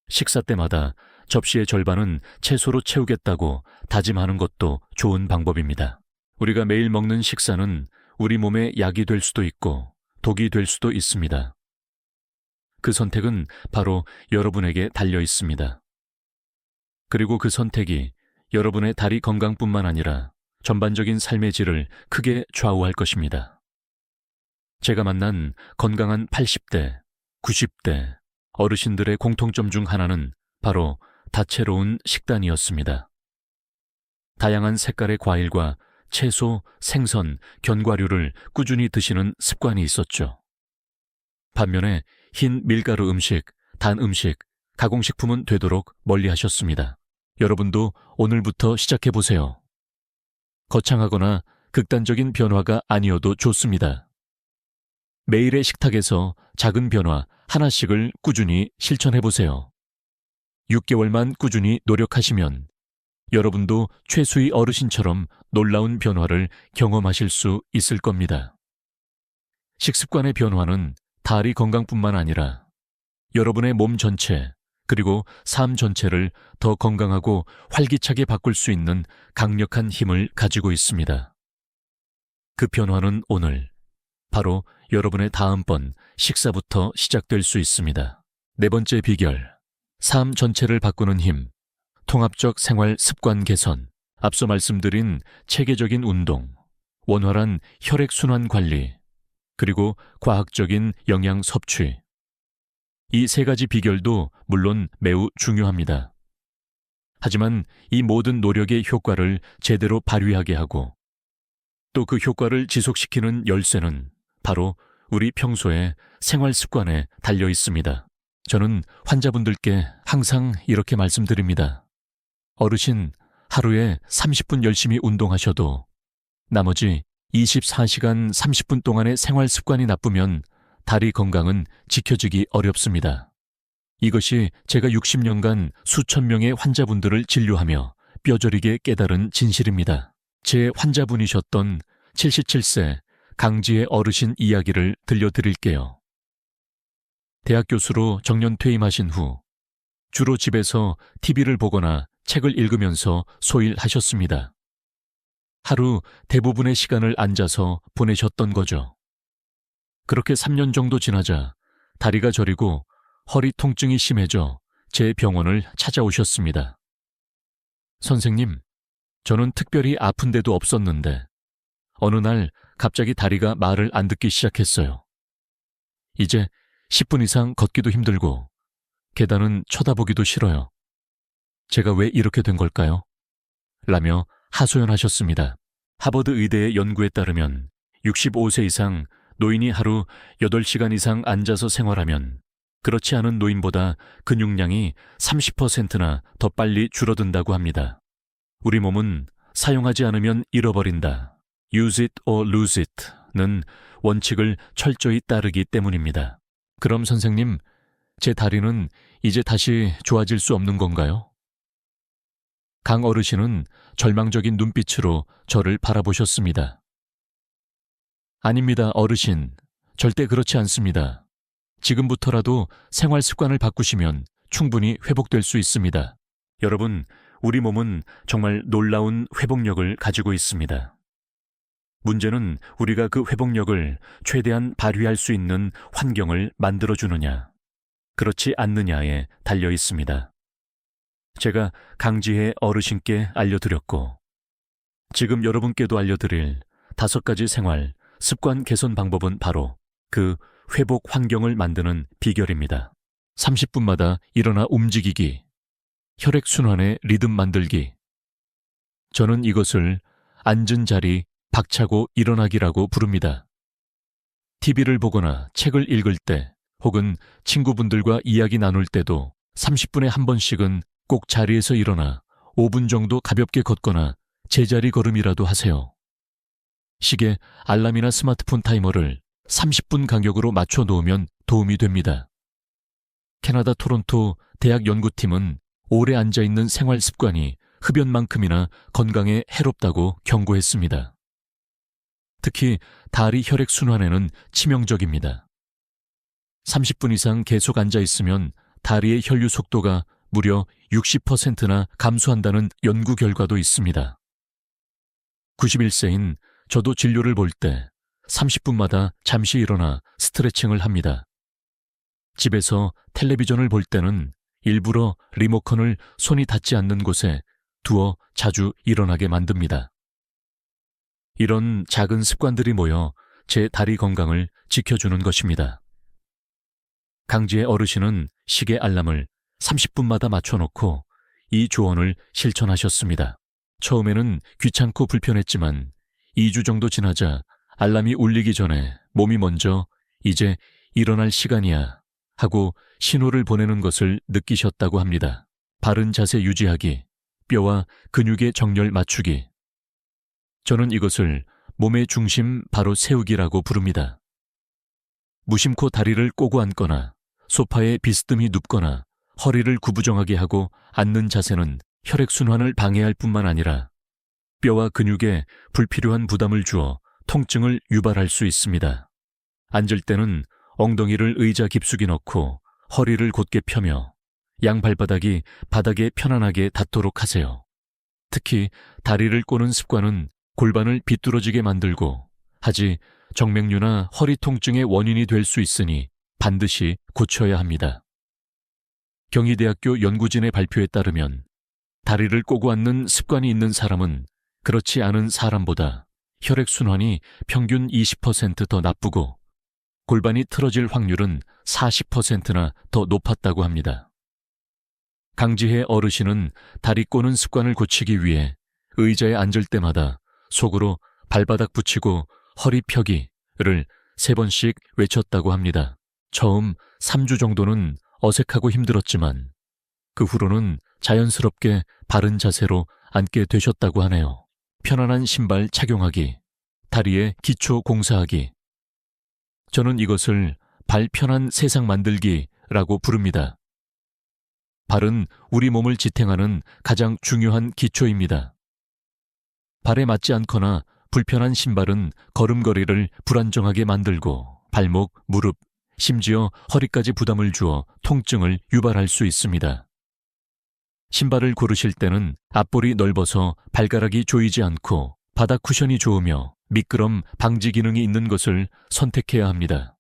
식사 때마다 접시의 절반은 채소로 채우겠다고 다짐하는 것도 좋은 방법입니다. 우리가 매일 먹는 식사는 우리 몸에 약이 될 수도 있고 독이 될 수도 있습니다. 그 선택은 바로 여러분에게 달려 있습니다. 그리고 그 선택이 여러분의 다리 건강뿐만 아니라 전반적인 삶의 질을 크게 좌우할 것입니다. 제가 만난 건강한 80대, 90대 어르신들의 공통점 중 하나는 바로 다채로운 식단이었습니다. 다양한 색깔의 과일과 채소, 생선, 견과류를 꾸준히 드시는 습관이 있었죠. 반면에 흰 밀가루 음식, 단 음식, 가공식품은 되도록 멀리 하셨습니다. 여러분도 오늘부터 시작해보세요. 거창하거나 극단적인 변화가 아니어도 좋습니다. 매일의 식탁에서 작은 변화 하나씩을 꾸준히 실천해보세요. 6개월만 꾸준히 노력하시면 여러분도 최수희 어르신처럼 놀라운 변화를 경험하실 수 있을 겁니다. 식습관의 변화는 다리 건강뿐만 아니라 여러분의 몸 전체 그리고 삶 전체를 더 건강하고 활기차게 바꿀 수 있는 강력한 힘을 가지고 있습니다. 그 변화는 오늘 바로 여러분의 다음번 식사부터 시작될 수 있습니다. 네 번째 비결, 삶 전체를 바꾸는 힘, 통합적 생활 습관 개선, 앞서 말씀드린 체계적인 운동, 원활한 혈액순환 관리, 그리고 과학적인 영양 섭취. 이 세 가지 비결도 물론 매우 중요합니다. 하지만 이 모든 노력의 효과를 제대로 발휘하게 하고 또 그 효과를 지속시키는 열쇠는 바로 우리 평소의 생활 습관에 달려 있습니다. 저는 환자분들께 항상 이렇게 말씀드립니다. 어르신, 하루에 30분 열심히 운동하셔도 나머지 24시간 30분 동안의 생활 습관이 나쁘면 다리 건강은 지켜지기 어렵습니다. 이것이 제가 60년간 수천 명의 환자분들을 진료하며 뼈저리게 깨달은 진실입니다. 제 환자분이셨던 77세 강지의 어르신 이야기를 들려드릴게요. 대학 교수로 정년 퇴임하신 후 주로 집에서 TV를 보거나 책을 읽으면서 소일하셨습니다. 하루 대부분의 시간을 앉아서 보내셨던 거죠. 그렇게 3년 정도 지나자 다리가 저리고 허리 통증이 심해져 제 병원을 찾아오셨습니다. 선생님, 저는 특별히 아픈 데도 없었는데 어느 날 갑자기 다리가 말을 안 듣기 시작했어요. 이제 10분 이상 걷기도 힘들고 계단은 쳐다보기도 싫어요. 제가 왜 이렇게 된 걸까요? 라며 하소연하셨습니다. 하버드 의대의 연구에 따르면 65세 이상 노인이 하루 8시간 이상 앉아서 생활하면 그렇지 않은 노인보다 근육량이 30%나 더 빨리 줄어든다고 합니다. 우리 몸은 사용하지 않으면 잃어버린다. Use it or lose it는 원칙을 철저히 따르기 때문입니다. 그럼 선생님, 제 다리는 이제 다시 좋아질 수 없는 건가요? 강 어르신은 절망적인 눈빛으로 저를 바라보셨습니다. 아닙니다, 어르신. 절대 그렇지 않습니다. 지금부터라도 생활 습관을 바꾸시면 충분히 회복될 수 있습니다. 여러분, 우리 몸은 정말 놀라운 회복력을 가지고 있습니다. 문제는 우리가 그 회복력을 최대한 발휘할 수 있는 환경을 만들어주느냐, 그렇지 않느냐에 달려 있습니다. 제가 강지혜 어르신께 알려드렸고, 지금 여러분께도 알려드릴 5가지 생활, 습관 개선 방법은 바로 그 회복 환경을 만드는 비결입니다. 30분마다 일어나 움직이기, 혈액순환의 리듬 만들기. 저는 이것을 앉은 자리 박차고 일어나기라고 부릅니다. TV를 보거나 책을 읽을 때 혹은 친구분들과 이야기 나눌 때도 30분에 한 번씩은 꼭 자리에서 일어나 5분 정도 가볍게 걷거나 제자리 걸음이라도 하세요. 시계, 알람이나 스마트폰 타이머를 30분 간격으로 맞춰 놓으면 도움이 됩니다. 캐나다 토론토 대학 연구팀은 오래 앉아있는 생활 습관이 흡연만큼이나 건강에 해롭다고 경고했습니다. 특히 다리 혈액 순환에는 치명적입니다. 30분 이상 계속 앉아있으면 다리의 혈류 속도가 무려 60%나 감소한다는 연구 결과도 있습니다. 91세인 저도 진료를 볼 때 30분마다 잠시 일어나 스트레칭을 합니다. 집에서 텔레비전을 볼 때는 일부러 리모컨을 손이 닿지 않는 곳에 두어 자주 일어나게 만듭니다. 이런 작은 습관들이 모여 제 다리 건강을 지켜주는 것입니다. 강지혜 어르신은 시계 알람을 30분마다 맞춰놓고 이 조언을 실천하셨습니다. 처음에는 귀찮고 불편했지만 2주 정도 지나자 알람이 울리기 전에 몸이 먼저 이제 일어날 시간이야 하고 신호를 보내는 것을 느끼셨다고 합니다. 바른 자세 유지하기, 뼈와 근육의 정렬 맞추기. 저는 이것을 몸의 중심 바로 세우기라고 부릅니다. 무심코 다리를 꼬고 앉거나 소파에 비스듬히 눕거나 허리를 구부정하게 하고 앉는 자세는 혈액순환을 방해할 뿐만 아니라 뼈와 근육에 불필요한 부담을 주어 통증을 유발할 수 있습니다. 앉을 때는 엉덩이를 의자 깊숙이 넣고 허리를 곧게 펴며 양발바닥이 바닥에 편안하게 닿도록 하세요. 특히 다리를 꼬는 습관은 골반을 비뚤어지게 만들고 하지 정맥류나 허리 통증의 원인이 될 수 있으니 반드시 고쳐야 합니다. 경희대학교 연구진의 발표에 따르면 다리를 꼬고 앉는 습관이 있는 사람은 그렇지 않은 사람보다 혈액순환이 평균 20% 더 나쁘고 골반이 틀어질 확률은 40%나 더 높았다고 합니다. 강지혜 어르신은 다리 꼬는 습관을 고치기 위해 의자에 앉을 때마다 속으로 발바닥 붙이고 허리 펴기를 3번씩 외쳤다고 합니다. 처음 3주 정도는 어색하고 힘들었지만 그 후로는 자연스럽게 바른 자세로 앉게 되셨다고 하네요. 편안한 신발 착용하기, 다리에 기초 공사하기. 저는 이것을 발 편한 세상 만들기라고 부릅니다. 발은 우리 몸을 지탱하는 가장 중요한 기초입니다. 발에 맞지 않거나 불편한 신발은 걸음걸이를 불안정하게 만들고 발목, 무릎, 심지어 허리까지 부담을 주어 통증을 유발할 수 있습니다. 신발을 고르실 때는 앞볼이 넓어서 발가락이 조이지 않고 바닥 쿠션이 좋으며 미끄럼 방지 기능이 있는 것을 선택해야 합니다.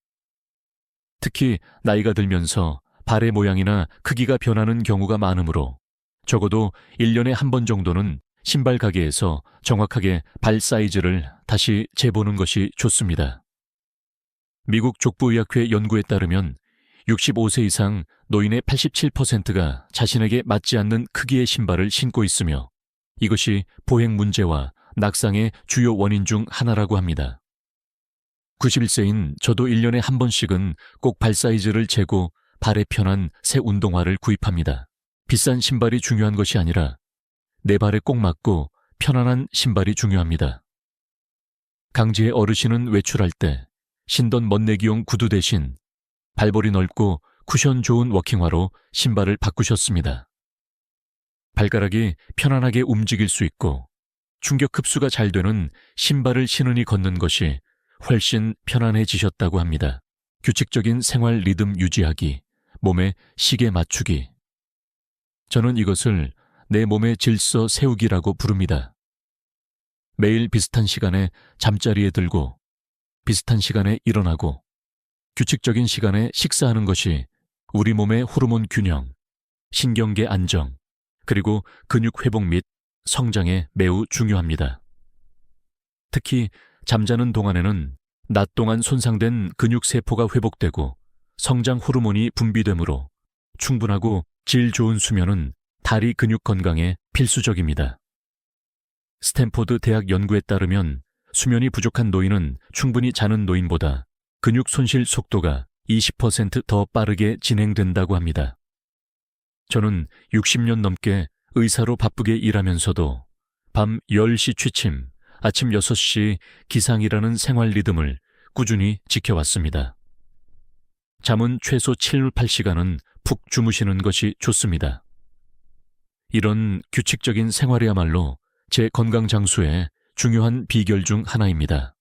특히 나이가 들면서 발의 모양이나 크기가 변하는 경우가 많으므로 적어도 1년에 한 번 정도는 신발 가게에서 정확하게 발 사이즈를 다시 재보는 것이 좋습니다. 미국 족부의학회 연구에 따르면 65세 이상 노인의 87%가 자신에게 맞지 않는 크기의 신발을 신고 있으며 이것이 보행 문제와 낙상의 주요 원인 중 하나라고 합니다. 91세인 저도 1년에 한 번씩은 꼭 발 사이즈를 재고 발에 편한 새 운동화를 구입합니다. 비싼 신발이 중요한 것이 아니라 내 발에 꼭 맞고 편안한 신발이 중요합니다. 강지의 어르신은 외출할 때 신던 멋내기용 구두 대신 발볼이 넓고 쿠션 좋은 워킹화로 신발을 바꾸셨습니다. 발가락이 편안하게 움직일 수 있고 충격 흡수가 잘 되는 신발을 신으니 걷는 것이 훨씬 편안해지셨다고 합니다. 규칙적인 생활 리듬 유지하기, 몸에 시계 맞추기. 저는 이것을 내 몸의 질서 세우기라고 부릅니다. 매일 비슷한 시간에 잠자리에 들고 비슷한 시간에 일어나고 규칙적인 시간에 식사하는 것이 우리 몸의 호르몬 균형, 신경계 안정, 그리고 근육 회복 및 성장에 매우 중요합니다. 특히 잠자는 동안에는 낮 동안 손상된 근육세포가 회복되고 성장 호르몬이 분비되므로 충분하고 질 좋은 수면은 다리 근육 건강에 필수적입니다. 스탠포드 대학 연구에 따르면 수면이 부족한 노인은 충분히 자는 노인보다 근육 손실 속도가 20% 더 빠르게 진행된다고 합니다. 저는 60년 넘게 의사로 바쁘게 일하면서도 밤 10시 취침, 아침 6시 기상이라는 생활 리듬을 꾸준히 지켜왔습니다. 잠은 최소 7, 8시간은 푹 주무시는 것이 좋습니다. 이런 규칙적인 생활이야말로 제 건강 장수의 중요한 비결 중 하나입니다.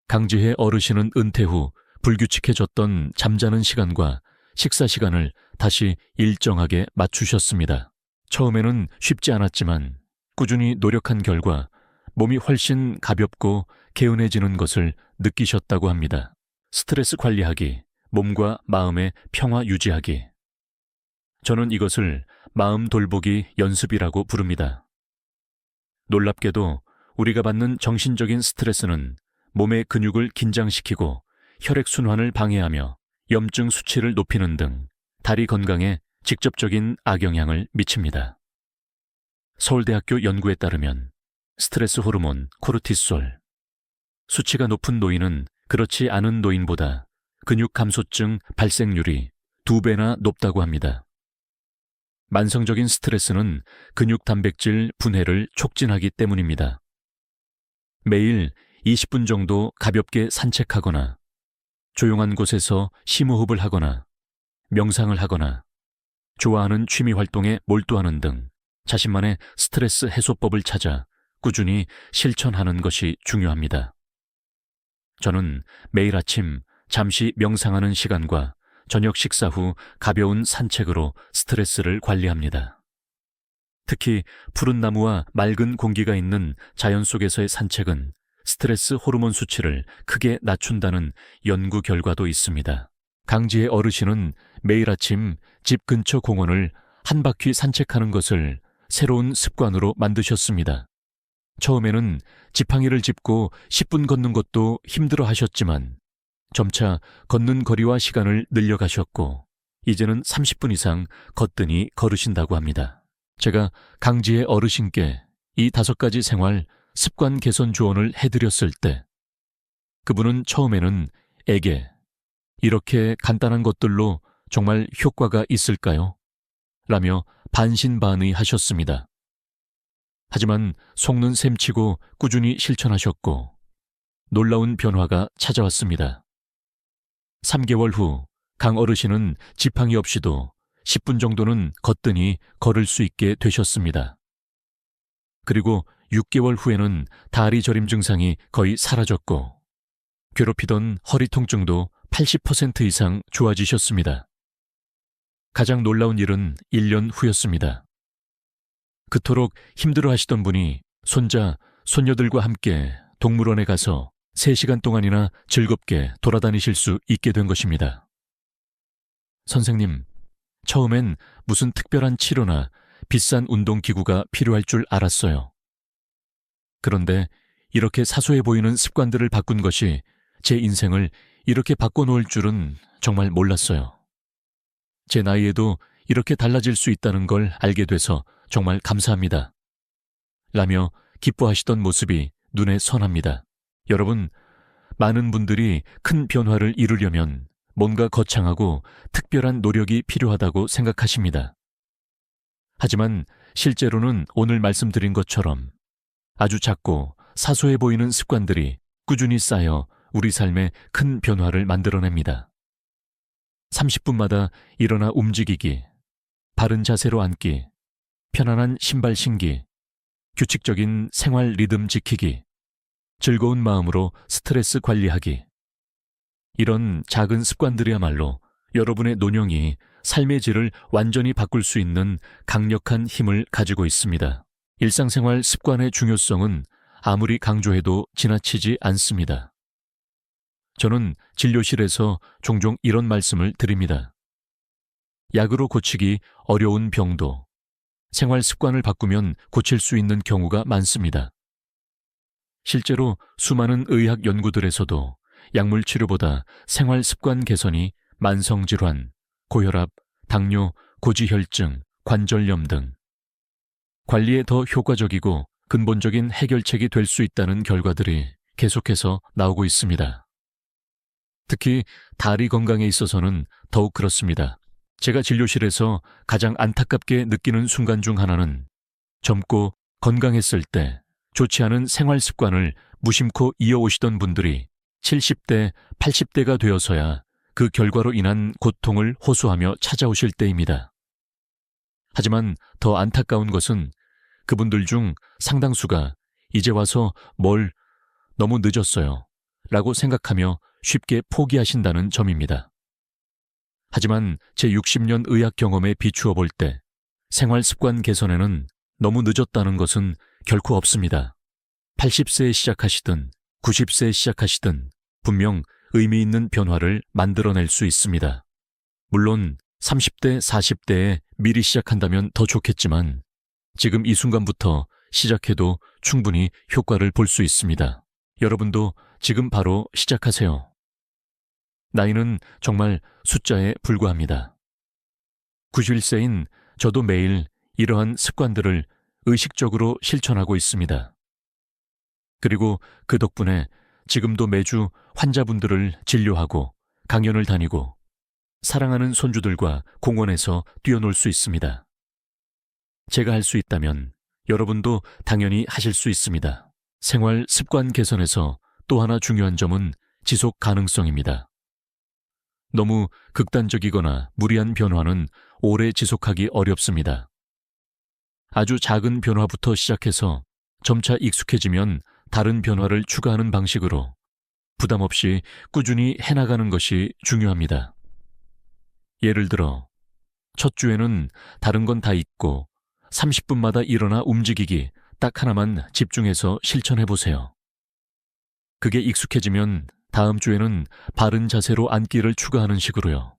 강지혜 어르신은 은퇴 후 불규칙해졌던 잠자는 시간과 식사 시간을 다시 일정하게 맞추셨습니다. 처음에는 쉽지 않았지만 꾸준히 노력한 결과 몸이 훨씬 가볍고 개운해지는 것을 느끼셨다고 합니다. 스트레스 관리하기, 몸과 마음의 평화 유지하기. 저는 이것을 마음 돌보기 연습이라고 부릅니다. 놀랍게도 우리가 받는 정신적인 스트레스는 몸의 근육을 긴장시키고 혈액순환을 방해하며 염증 수치를 높이는 등 다리 건강에 직접적인 악영향을 미칩니다. 서울대학교 연구에 따르면 스트레스 호르몬 코르티솔 수치가 높은 노인은 그렇지 않은 노인보다 근육 감소증 발생률이 2배나 높다고 합니다. 만성적인 스트레스는 근육 단백질 분해를 촉진하기 때문입니다. 매일 20분 정도 가볍게 산책하거나 조용한 곳에서 심호흡을 하거나 명상을 하거나 좋아하는 취미 활동에 몰두하는 등 자신만의 스트레스 해소법을 찾아 꾸준히 실천하는 것이 중요합니다. 저는 매일 아침 잠시 명상하는 시간과 저녁 식사 후 가벼운 산책으로 스트레스를 관리합니다. 특히 푸른 나무와 맑은 공기가 있는 자연 속에서의 산책은 스트레스 호르몬 수치를 크게 낮춘다는 연구 결과도 있습니다. 강지의 어르신은 매일 아침 집 근처 공원을 한 바퀴 산책하는 것을 새로운 습관으로 만드셨습니다. 처음에는 지팡이를 짚고 10분 걷는 것도 힘들어 하셨지만 점차 걷는 거리와 시간을 늘려가셨고 이제는 30분 이상 거뜬히 걸으신다고 합니다. 제가 강지의 어르신께 이 5가지 생활 습관 개선 조언을 해드렸을 때 그분은 처음에는 에게 이렇게 간단한 것들로 정말 효과가 있을까요? 라며 반신반의하셨습니다. 하지만 속는 셈치고 꾸준히 실천하셨고 놀라운 변화가 찾아왔습니다. 3개월 후 강 어르신은 지팡이 없이도 10분 정도는 거뜬히 걸을 수 있게 되셨습니다. 그리고 6개월 후에는 다리 저림 증상이 거의 사라졌고 괴롭히던 허리 통증도 80% 이상 좋아지셨습니다. 가장 놀라운 일은 1년 후였습니다. 그토록 힘들어하시던 분이 손자, 손녀들과 함께 동물원에 가서 3시간 동안이나 즐겁게 돌아다니실 수 있게 된 것입니다. 선생님, 처음엔 무슨 특별한 치료나 비싼 운동기구가 필요할 줄 알았어요. 그런데 이렇게 사소해 보이는 습관들을 바꾼 것이 제 인생을 이렇게 바꿔놓을 줄은 정말 몰랐어요. 제 나이에도 이렇게 달라질 수 있다는 걸 알게 돼서 정말 감사합니다. 라며 기뻐하시던 모습이 눈에 선합니다. 여러분, 많은 분들이 큰 변화를 이루려면 뭔가 거창하고 특별한 노력이 필요하다고 생각하십니다. 하지만 실제로는 오늘 말씀드린 것처럼 아주 작고 사소해 보이는 습관들이 꾸준히 쌓여 우리 삶에 큰 변화를 만들어냅니다. 30분마다 일어나 움직이기, 바른 자세로 앉기, 편안한 신발 신기, 규칙적인 생활 리듬 지키기, 즐거운 마음으로 스트레스 관리하기. 이런 작은 습관들이야말로 여러분의 노년이 삶의 질을 완전히 바꿀 수 있는 강력한 힘을 가지고 있습니다. 일상생활 습관의 중요성은 아무리 강조해도 지나치지 않습니다. 저는 진료실에서 종종 이런 말씀을 드립니다. 약으로 고치기 어려운 병도 생활 습관을 바꾸면 고칠 수 있는 경우가 많습니다. 실제로 수많은 의학 연구들에서도 약물 치료보다 생활 습관 개선이 만성질환, 고혈압, 당뇨, 고지혈증, 관절염 등 관리에 더 효과적이고 근본적인 해결책이 될 수 있다는 결과들이 계속해서 나오고 있습니다. 특히 다리 건강에 있어서는 더욱 그렇습니다. 제가 진료실에서 가장 안타깝게 느끼는 순간 중 하나는 젊고 건강했을 때 좋지 않은 생활 습관을 무심코 이어오시던 분들이 70대, 80대가 되어서야 그 결과로 인한 고통을 호소하며 찾아오실 때입니다. 하지만 더 안타까운 것은 그분들 중 상당수가 이제 와서 뭘 너무 늦었어요 라고 생각하며 쉽게 포기하신다는 점입니다. 하지만 제 60년 의학 경험에 비추어 볼 때 생활 습관 개선에는 너무 늦었다는 것은 결코 없습니다. 80세에 시작하시든 90세에 시작하시든 분명 의미 있는 변화를 만들어낼 수 있습니다. 물론 30대, 40대에 미리 시작한다면 더 좋겠지만 지금 이 순간부터 시작해도 충분히 효과를 볼 수 있습니다. 여러분도 지금 바로 시작하세요. 나이는 정말 숫자에 불과합니다. 91세인 저도 매일 이러한 습관들을 의식적으로 실천하고 있습니다. 그리고 그 덕분에 지금도 매주 환자분들을 진료하고 강연을 다니고 사랑하는 손주들과 공원에서 뛰어놀 수 있습니다. 제가 할 수 있다면 여러분도 당연히 하실 수 있습니다. 생활 습관 개선에서 또 하나 중요한 점은 지속 가능성입니다. 너무 극단적이거나 무리한 변화는 오래 지속하기 어렵습니다. 아주 작은 변화부터 시작해서 점차 익숙해지면 다른 변화를 추가하는 방식으로 부담 없이 꾸준히 해나가는 것이 중요합니다. 예를 들어 첫 주에는 다른 건 다 잊고 30분마다 일어나 움직이기 딱 하나만 집중해서 실천해보세요. 그게 익숙해지면 다음 주에는 바른 자세로 앉기를 추가하는 식으로요.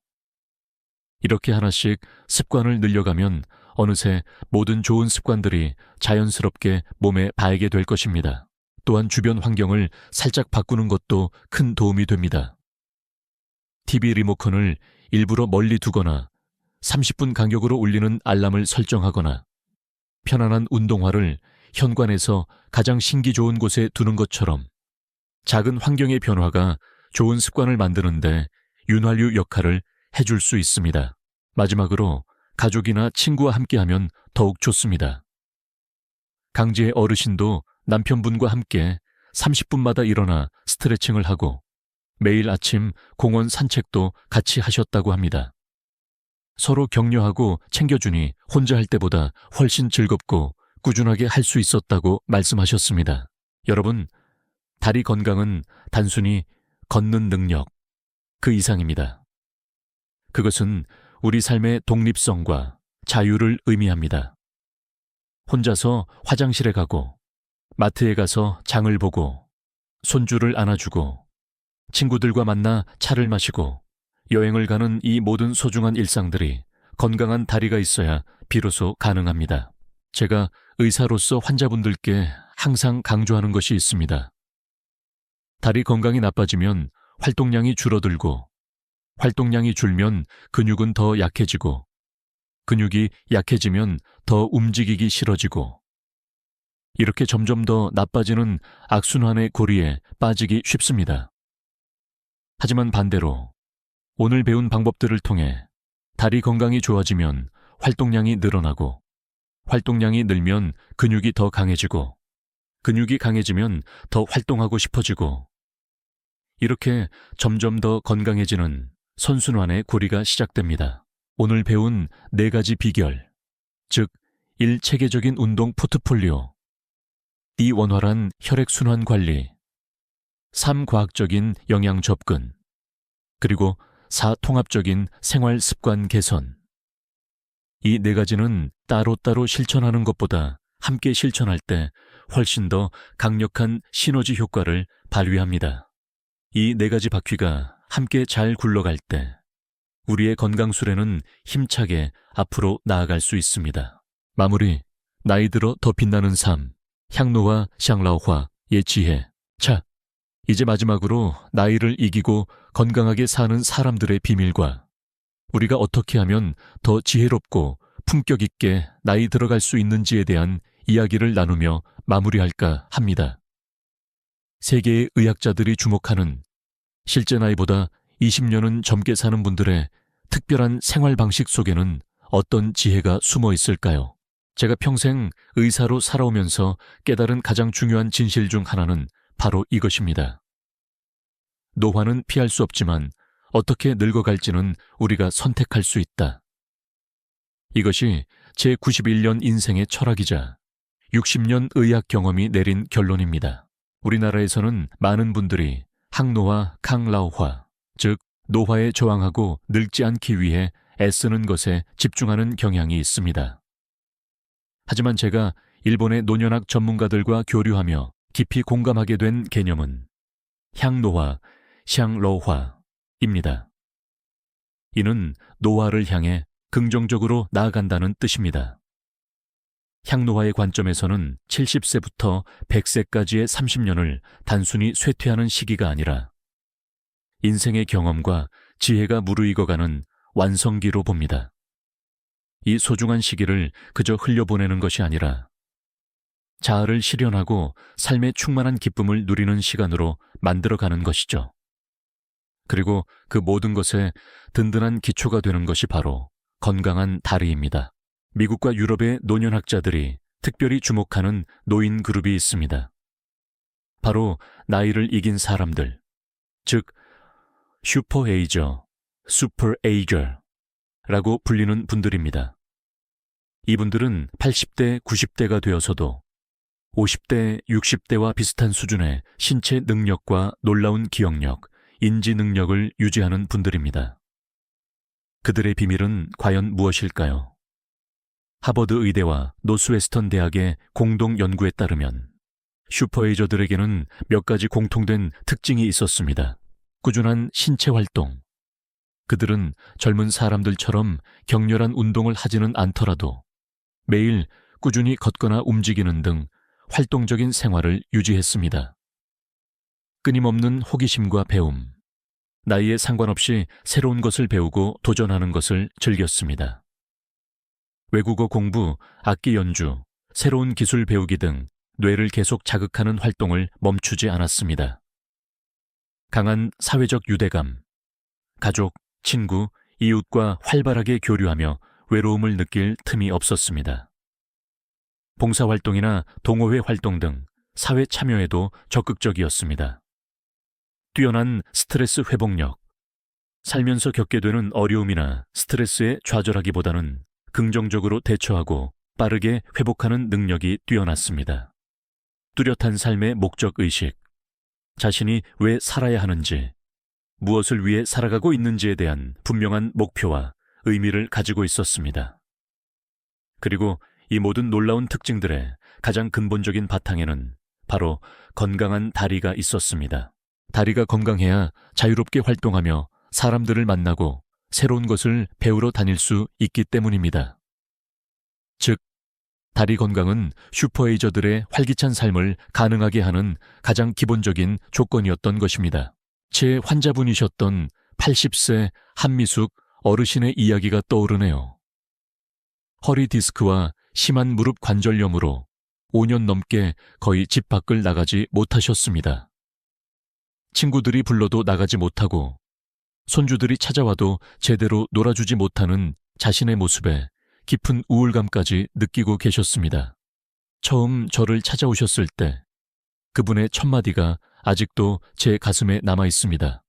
이렇게 하나씩 습관을 늘려가면 어느새 모든 좋은 습관들이 자연스럽게 몸에 배이게 될 것입니다. 또한 주변 환경을 살짝 바꾸는 것도 큰 도움이 됩니다. TV 리모컨을 일부러 멀리 두거나 30분 간격으로 울리는 알람을 설정하거나 편안한 운동화를 현관에서 가장 신기 좋은 곳에 두는 것처럼 작은 환경의 변화가 좋은 습관을 만드는데 윤활유 역할을 해줄 수 있습니다. 마지막으로 가족이나 친구와 함께하면 더욱 좋습니다. 강지의 어르신도 남편분과 함께 30분마다 일어나 스트레칭을 하고 매일 아침 공원 산책도 같이 하셨다고 합니다. 서로 격려하고 챙겨주니 혼자 할 때보다 훨씬 즐겁고 꾸준하게 할 수 있었다고 말씀하셨습니다. 여러분, 다리 건강은 단순히 걷는 능력, 그 이상입니다. 그것은 우리 삶의 독립성과 자유를 의미합니다. 혼자서 화장실에 가고, 마트에 가서 장을 보고, 손주를 안아주고, 친구들과 만나 차를 마시고, 여행을 가는 이 모든 소중한 일상들이 건강한 다리가 있어야 비로소 가능합니다. 제가 의사로서 환자분들께 항상 강조하는 것이 있습니다. 다리 건강이 나빠지면 활동량이 줄어들고, 활동량이 줄면 근육은 더 약해지고, 근육이 약해지면 더 움직이기 싫어지고, 이렇게 점점 더 나빠지는 악순환의 고리에 빠지기 쉽습니다. 하지만 반대로 오늘 배운 방법들을 통해 다리 건강이 좋아지면 활동량이 늘어나고, 활동량이 늘면 근육이 더 강해지고, 근육이 강해지면 더 활동하고 싶어지고, 이렇게 점점 더 건강해지는 선순환의 고리가 시작됩니다. 오늘 배운 4가지 비결, 즉 1. 체계적인 운동 포트폴리오, 2. 원활한 혈액순환 관리, 3. 과학적인 영양 접근, 그리고 4. 통합적인 생활 습관 개선. 이 4가지는 따로따로 실천하는 것보다 함께 실천할 때 훨씬 더 강력한 시너지 효과를 발휘합니다. 이 4가지 바퀴가 함께 잘 굴러갈 때 우리의 건강 수레는 힘차게 앞으로 나아갈 수 있습니다. 마무리, 나이 들어 더 빛나는 삶, 향노와 샹라오화의 지혜. 자, 이제 마지막으로 나이를 이기고 건강하게 사는 사람들의 비밀과 우리가 어떻게 하면 더 지혜롭고 품격 있게 나이 들어갈 수 있는지에 대한 이야기를 나누며 마무리할까 합니다. 세계의 의학자들이 주목하는 실제 나이보다 20년은 젊게 사는 분들의 특별한 생활 방식 속에는 어떤 지혜가 숨어 있을까요? 제가 평생 의사로 살아오면서 깨달은 가장 중요한 진실 중 하나는 바로 이것입니다. 노화는 피할 수 없지만 어떻게 늙어갈지는 우리가 선택할 수 있다. 이것이 제 91년 인생의 철학이자 60년 의학 경험이 내린 결론입니다. 우리나라에서는 많은 분들이 항노화,抗老化, 즉 노화에 저항하고 늙지 않기 위해 애쓰는 것에 집중하는 경향이 있습니다. 하지만 제가 일본의 노년학 전문가들과 교류하며 깊이 공감하게 된 개념은 향노화, 샹러화입니다. 이는 노화를 향해 긍정적으로 나아간다는 뜻입니다. 향노화의 관점에서는 70세부터 100세까지의 30년을 단순히 쇠퇴하는 시기가 아니라 인생의 경험과 지혜가 무르익어가는 완성기로 봅니다. 이 소중한 시기를 그저 흘려보내는 것이 아니라 자아를 실현하고 삶의 충만한 기쁨을 누리는 시간으로 만들어가는 것이죠. 그리고 그 모든 것에 든든한 기초가 되는 것이 바로 건강한 다리입니다. 미국과 유럽의 노년학자들이 특별히 주목하는 노인 그룹이 있습니다. 바로 나이를 이긴 사람들, 즉 슈퍼에이저, 슈퍼에이저라고 불리는 분들입니다. 이분들은 80대, 90대가 되어서도 50대, 60대와 비슷한 수준의 신체 능력과 놀라운 기억력, 인지 능력을 유지하는 분들입니다. 그들의 비밀은 과연 무엇일까요? 하버드 의대와 노스웨스턴 대학의 공동 연구에 따르면 슈퍼에이저들에게는 몇 가지 공통된 특징이 있었습니다. 꾸준한 신체 활동. 그들은 젊은 사람들처럼 격렬한 운동을 하지는 않더라도 매일 꾸준히 걷거나 움직이는 등 활동적인 생활을 유지했습니다. 끊임없는 호기심과 배움, 나이에 상관없이 새로운 것을 배우고 도전하는 것을 즐겼습니다. 외국어 공부, 악기 연주, 새로운 기술 배우기 등 뇌를 계속 자극하는 활동을 멈추지 않았습니다. 강한 사회적 유대감, 가족, 친구, 이웃과 활발하게 교류하며 외로움을 느낄 틈이 없었습니다. 봉사활동이나 동호회 활동 등 사회 참여에도 적극적이었습니다. 뛰어난 스트레스 회복력, 살면서 겪게 되는 어려움이나 스트레스에 좌절하기보다는 긍정적으로 대처하고 빠르게 회복하는 능력이 뛰어났습니다. 뚜렷한 삶의 목적의식, 자신이 왜 살아야 하는지, 무엇을 위해 살아가고 있는지에 대한 분명한 목표와 의미를 가지고 있었습니다. 그리고 이 모든 놀라운 특징들의 가장 근본적인 바탕에는 바로 건강한 다리가 있었습니다. 다리가 건강해야 자유롭게 활동하며 사람들을 만나고 새로운 것을 배우러 다닐 수 있기 때문입니다. 즉, 다리 건강은 슈퍼에이저들의 활기찬 삶을 가능하게 하는 가장 기본적인 조건이었던 것입니다. 제 환자분이셨던 80세 한미숙 어르신의 이야기가 떠오르네요. 허리 디스크와 심한 무릎 관절염으로 5년 넘게 거의 집 밖을 나가지 못하셨습니다. 친구들이 불러도 나가지 못하고 손주들이 찾아와도 제대로 놀아주지 못하는 자신의 모습에 깊은 우울감까지 느끼고 계셨습니다. 처음 저를 찾아오셨을 때 그분의 첫마디가 아직도 제 가슴에 남아 있습니다.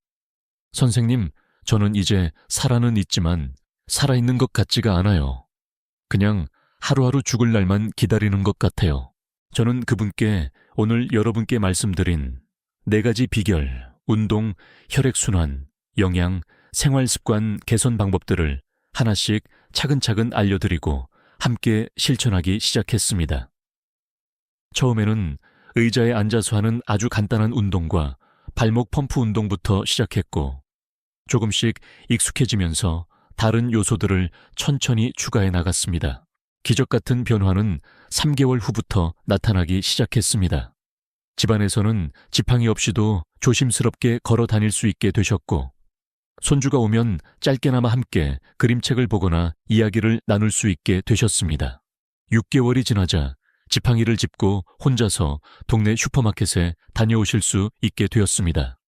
선생님, 저는 이제 살아는 있지만 살아있는 것 같지가 않아요. 그냥 하루하루 죽을 날만 기다리는 것 같아요. 저는 그분께 오늘 여러분께 말씀드린 4가지 비결, 운동, 혈액순환, 영양, 생활습관 개선 방법들을 하나씩 차근차근 알려드리고 함께 실천하기 시작했습니다. 처음에는 의자에 앉아서 하는 아주 간단한 운동과 발목 펌프 운동부터 시작했고 조금씩 익숙해지면서 다른 요소들을 천천히 추가해 나갔습니다. 기적 같은 변화는 3개월 후부터 나타나기 시작했습니다. 집안에서는 지팡이 없이도 조심스럽게 걸어 다닐 수 있게 되셨고 손주가 오면 짧게나마 함께 그림책을 보거나 이야기를 나눌 수 있게 되셨습니다. 6개월이 지나자 지팡이를 짚고 혼자서 동네 슈퍼마켓에 다녀오실 수 있게 되었습니다.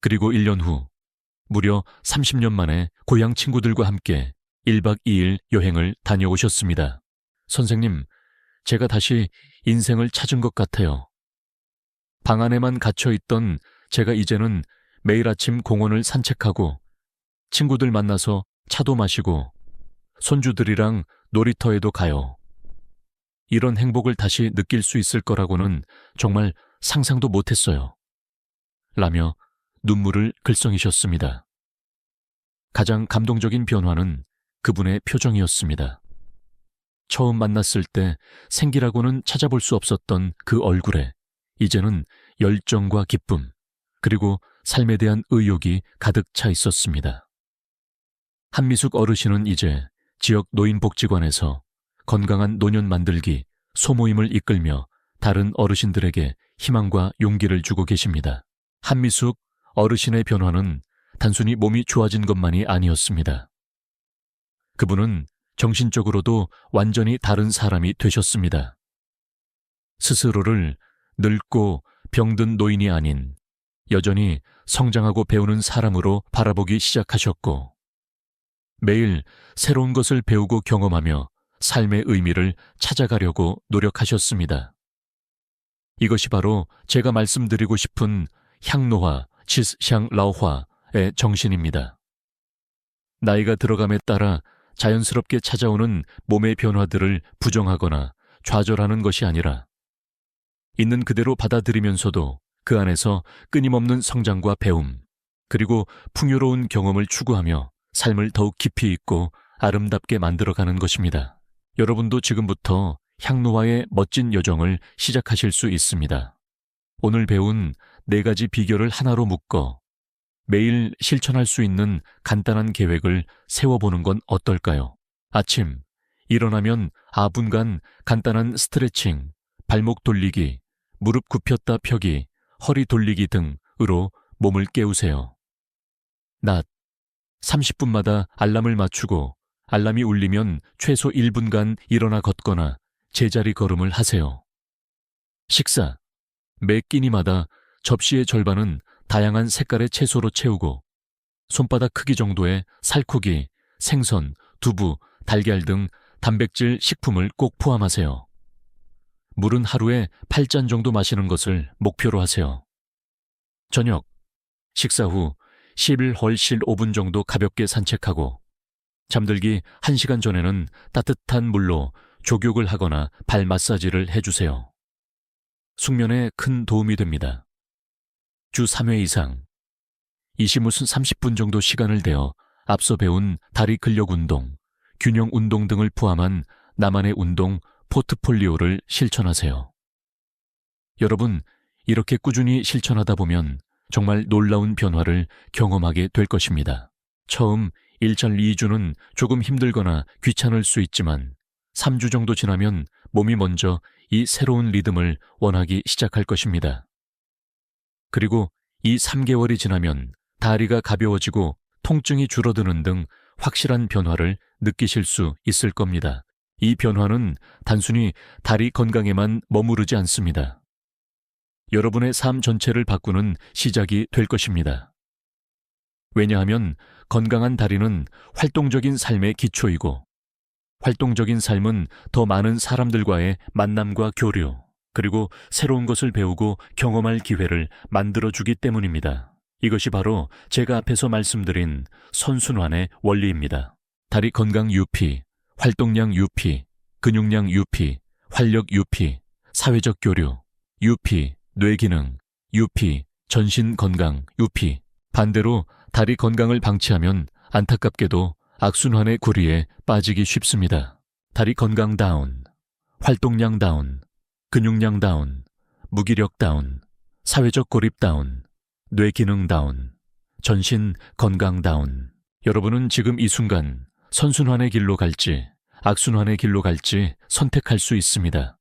그리고 1년 후 무려 30년 만에 고향 친구들과 함께 1박 2일 여행을 다녀오셨습니다. 선생님, 제가 다시 인생을 찾은 것 같아요. 방 안에만 갇혀있던 제가 이제는 매일 아침 공원을 산책하고 친구들 만나서 차도 마시고 손주들이랑 놀이터에도 가요. 이런 행복을 다시 느낄 수 있을 거라고는 정말 상상도 못했어요. 라며 눈물을 글썽이셨습니다. 가장 감동적인 변화는 그분의 표정이었습니다. 처음 만났을 때 생기라고는 찾아볼 수 없었던 그 얼굴에 이제는 열정과 기쁨, 그리고 삶에 대한 의욕이 가득 차 있었습니다. 한미숙 어르신은 이제 지역 노인복지관에서 건강한 노년 만들기 소모임을 이끌며 다른 어르신들에게 희망과 용기를 주고 계십니다. 한미숙 어르신의 변화는 단순히 몸이 좋아진 것만이 아니었습니다. 그분은 정신적으로도 완전히 다른 사람이 되셨습니다. 스스로를 늙고 병든 노인이 아닌 여전히 성장하고 배우는 사람으로 바라보기 시작하셨고 매일 새로운 것을 배우고 경험하며 삶의 의미를 찾아가려고 노력하셨습니다. 이것이 바로 제가 말씀드리고 싶은 향노화, 치스샹라오화의 정신입니다. 나이가 들어감에 따라 자연스럽게 찾아오는 몸의 변화들을 부정하거나 좌절하는 것이 아니라 있는 그대로 받아들이면서도 그 안에서 끊임없는 성장과 배움, 그리고 풍요로운 경험을 추구하며 삶을 더욱 깊이 있고 아름답게 만들어가는 것입니다. 여러분도 지금부터 향노화의 멋진 여정을 시작하실 수 있습니다. 오늘 배운 4가지 비결을 하나로 묶어 매일 실천할 수 있는 간단한 계획을 세워보는 건 어떨까요? 아침, 일어나면 아분간 간단한 스트레칭, 발목 돌리기, 무릎 굽혔다 펴기, 허리 돌리기 등으로 몸을 깨우세요. 낮, 30분마다 알람을 맞추고 알람이 울리면 최소 1분간 일어나 걷거나 제자리 걸음을 하세요. 식사, 매 끼니마다 접시의 절반은 다양한 색깔의 채소로 채우고 손바닥 크기 정도의 살코기, 생선, 두부, 달걀 등 단백질 식품을 꼭 포함하세요. 물은 하루에 8잔 정도 마시는 것을 목표로 하세요. 저녁, 식사 후 11헐실 5분 정도 가볍게 산책하고 잠들기 1시간 전에는 따뜻한 물로 족욕을 하거나 발 마사지를 해주세요. 숙면에 큰 도움이 됩니다. 주 3회 이상 20에서 30분 정도 시간을 대어 앞서 배운 다리 근력 운동, 균형 운동 등을 포함한 나만의 운동 포트폴리오를 실천하세요. 여러분, 이렇게 꾸준히 실천하다 보면 정말 놀라운 변화를 경험하게 될 것입니다. 처음 1절 2주는 조금 힘들거나 귀찮을 수 있지만 3주 정도 지나면 몸이 먼저 이 새로운 리듬을 원하기 시작할 것입니다. 그리고 이 3개월이 지나면 다리가 가벼워지고 통증이 줄어드는 등 확실한 변화를 느끼실 수 있을 겁니다. 이 변화는 단순히 다리 건강에만 머무르지 않습니다. 여러분의 삶 전체를 바꾸는 시작이 될 것입니다. 왜냐하면 건강한 다리는 활동적인 삶의 기초이고, 활동적인 삶은 더 많은 사람들과의 만남과 교류, 그리고 새로운 것을 배우고 경험할 기회를 만들어주기 때문입니다. 이것이 바로 제가 앞에서 말씀드린 선순환의 원리입니다. 다리 건강 유피, 활동량 유피, 근육량 유피, 활력 유피, 사회적 교류, 유피, 뇌기능, 유피, 전신 건강, 유피. 반대로 다리 건강을 방치하면 안타깝게도 악순환의 구리에 빠지기 쉽습니다. 다리 건강 다운, 활동량 다운, 근육량 다운, 무기력 다운, 사회적 고립 다운, 뇌기능 다운, 전신 건강 다운. 여러분은 지금 이 순간 선순환의 길로 갈지 악순환의 길로 갈지 선택할 수 있습니다.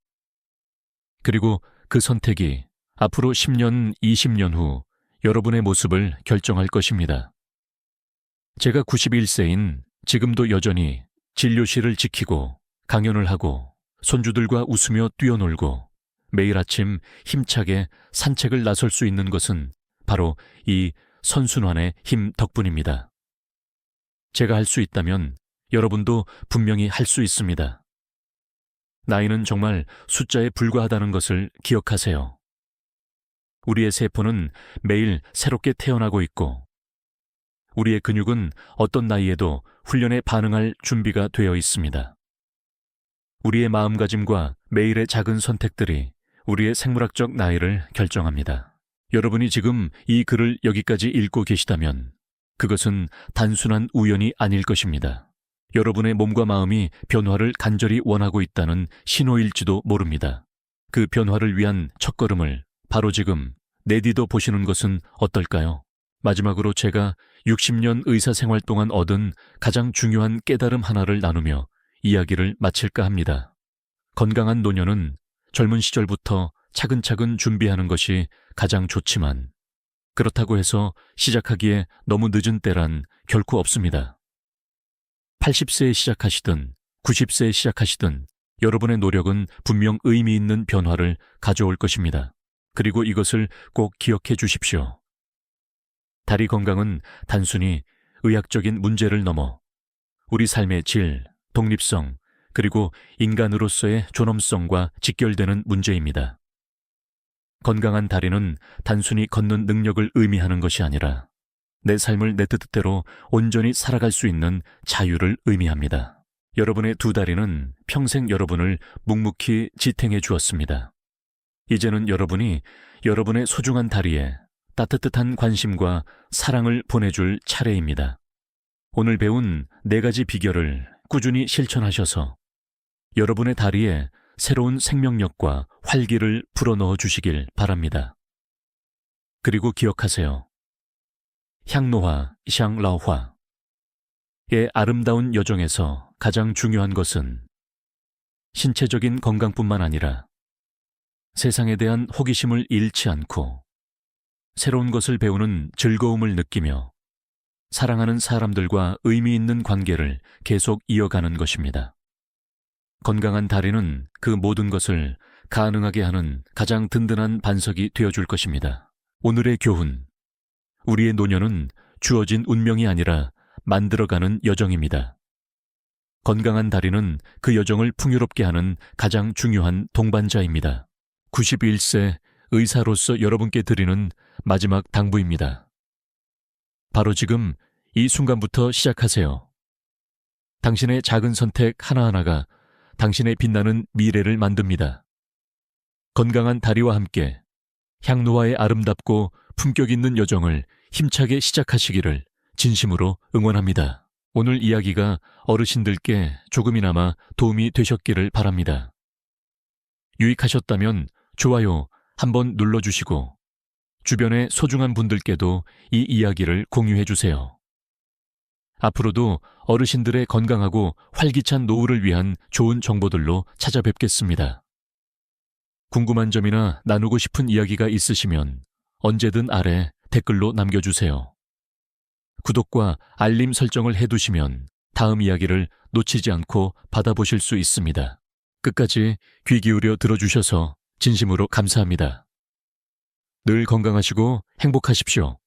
그리고 그 선택이 앞으로 10년, 20년 후 여러분의 모습을 결정할 것입니다. 제가 91세인 지금도 여전히 진료실을 지키고 강연을 하고 손주들과 웃으며 뛰어놀고 매일 아침 힘차게 산책을 나설 수 있는 것은 바로 이 선순환의 힘 덕분입니다. 제가 할 수 있다면 여러분도 분명히 할 수 있습니다. 나이는 정말 숫자에 불과하다는 것을 기억하세요. 우리의 세포는 매일 새롭게 태어나고 있고, 우리의 근육은 어떤 나이에도 훈련에 반응할 준비가 되어 있습니다. 우리의 마음가짐과 매일의 작은 선택들이 우리의 생물학적 나이를 결정합니다. 여러분이 지금 이 글을 여기까지 읽고 계시다면 그것은 단순한 우연이 아닐 것입니다. 여러분의 몸과 마음이 변화를 간절히 원하고 있다는 신호일지도 모릅니다. 그 변화를 위한 첫걸음을 바로 지금 내디뎌 보시는 것은 어떨까요? 마지막으로 제가 60년 의사 생활 동안 얻은 가장 중요한 깨달음 하나를 나누며 이야기를 마칠까 합니다. 건강한 노년은 젊은 시절부터 차근차근 준비하는 것이 가장 좋지만, 그렇다고 해서 시작하기에 너무 늦은 때란 결코 없습니다. 80세에 시작하시든 90세에 시작하시든 여러분의 노력은 분명 의미 있는 변화를 가져올 것입니다. 그리고 이것을 꼭 기억해 주십시오. 다리 건강은 단순히 의학적인 문제를 넘어 우리 삶의 질, 독립성, 그리고 인간으로서의 존엄성과 직결되는 문제입니다. 건강한 다리는 단순히 걷는 능력을 의미하는 것이 아니라 내 삶을 내 뜻대로 온전히 살아갈 수 있는 자유를 의미합니다. 여러분의 두 다리는 평생 여러분을 묵묵히 지탱해 주었습니다. 이제는 여러분이 여러분의 소중한 다리에 따뜻한 관심과 사랑을 보내줄 차례입니다. 오늘 배운 4가지 비결을 꾸준히 실천하셔서 여러분의 다리에 새로운 생명력과 활기를 불어넣어 주시길 바랍니다. 그리고 기억하세요. 향노화, 샹라오화의 아름다운 여정에서 가장 중요한 것은 신체적인 건강뿐만 아니라 세상에 대한 호기심을 잃지 않고 새로운 것을 배우는 즐거움을 느끼며 사랑하는 사람들과 의미 있는 관계를 계속 이어가는 것입니다. 건강한 다리는 그 모든 것을 가능하게 하는 가장 든든한 반석이 되어줄 것입니다. 오늘의 교훈, 우리의 노년은 주어진 운명이 아니라 만들어가는 여정입니다. 건강한 다리는 그 여정을 풍요롭게 하는 가장 중요한 동반자입니다. 91세 의사로서 여러분께 드리는 마지막 당부입니다. 바로 지금 이 순간부터 시작하세요. 당신의 작은 선택 하나하나가 당신의 빛나는 미래를 만듭니다. 건강한 다리와 함께 향노화의 아름답고 품격 있는 여정을 힘차게 시작하시기를 진심으로 응원합니다. 오늘 이야기가 어르신들께 조금이나마 도움이 되셨기를 바랍니다. 유익하셨다면 좋아요 한번 눌러주시고 주변의 소중한 분들께도 이 이야기를 공유해 주세요. 앞으로도 어르신들의 건강하고 활기찬 노후를 위한 좋은 정보들로 찾아뵙겠습니다. 궁금한 점이나 나누고 싶은 이야기가 있으시면 언제든 아래 댓글로 남겨주세요. 구독과 알림 설정을 해두시면 다음 이야기를 놓치지 않고 받아보실 수 있습니다. 끝까지 귀 기울여 들어주셔서 진심으로 감사합니다. 늘 건강하시고 행복하십시오.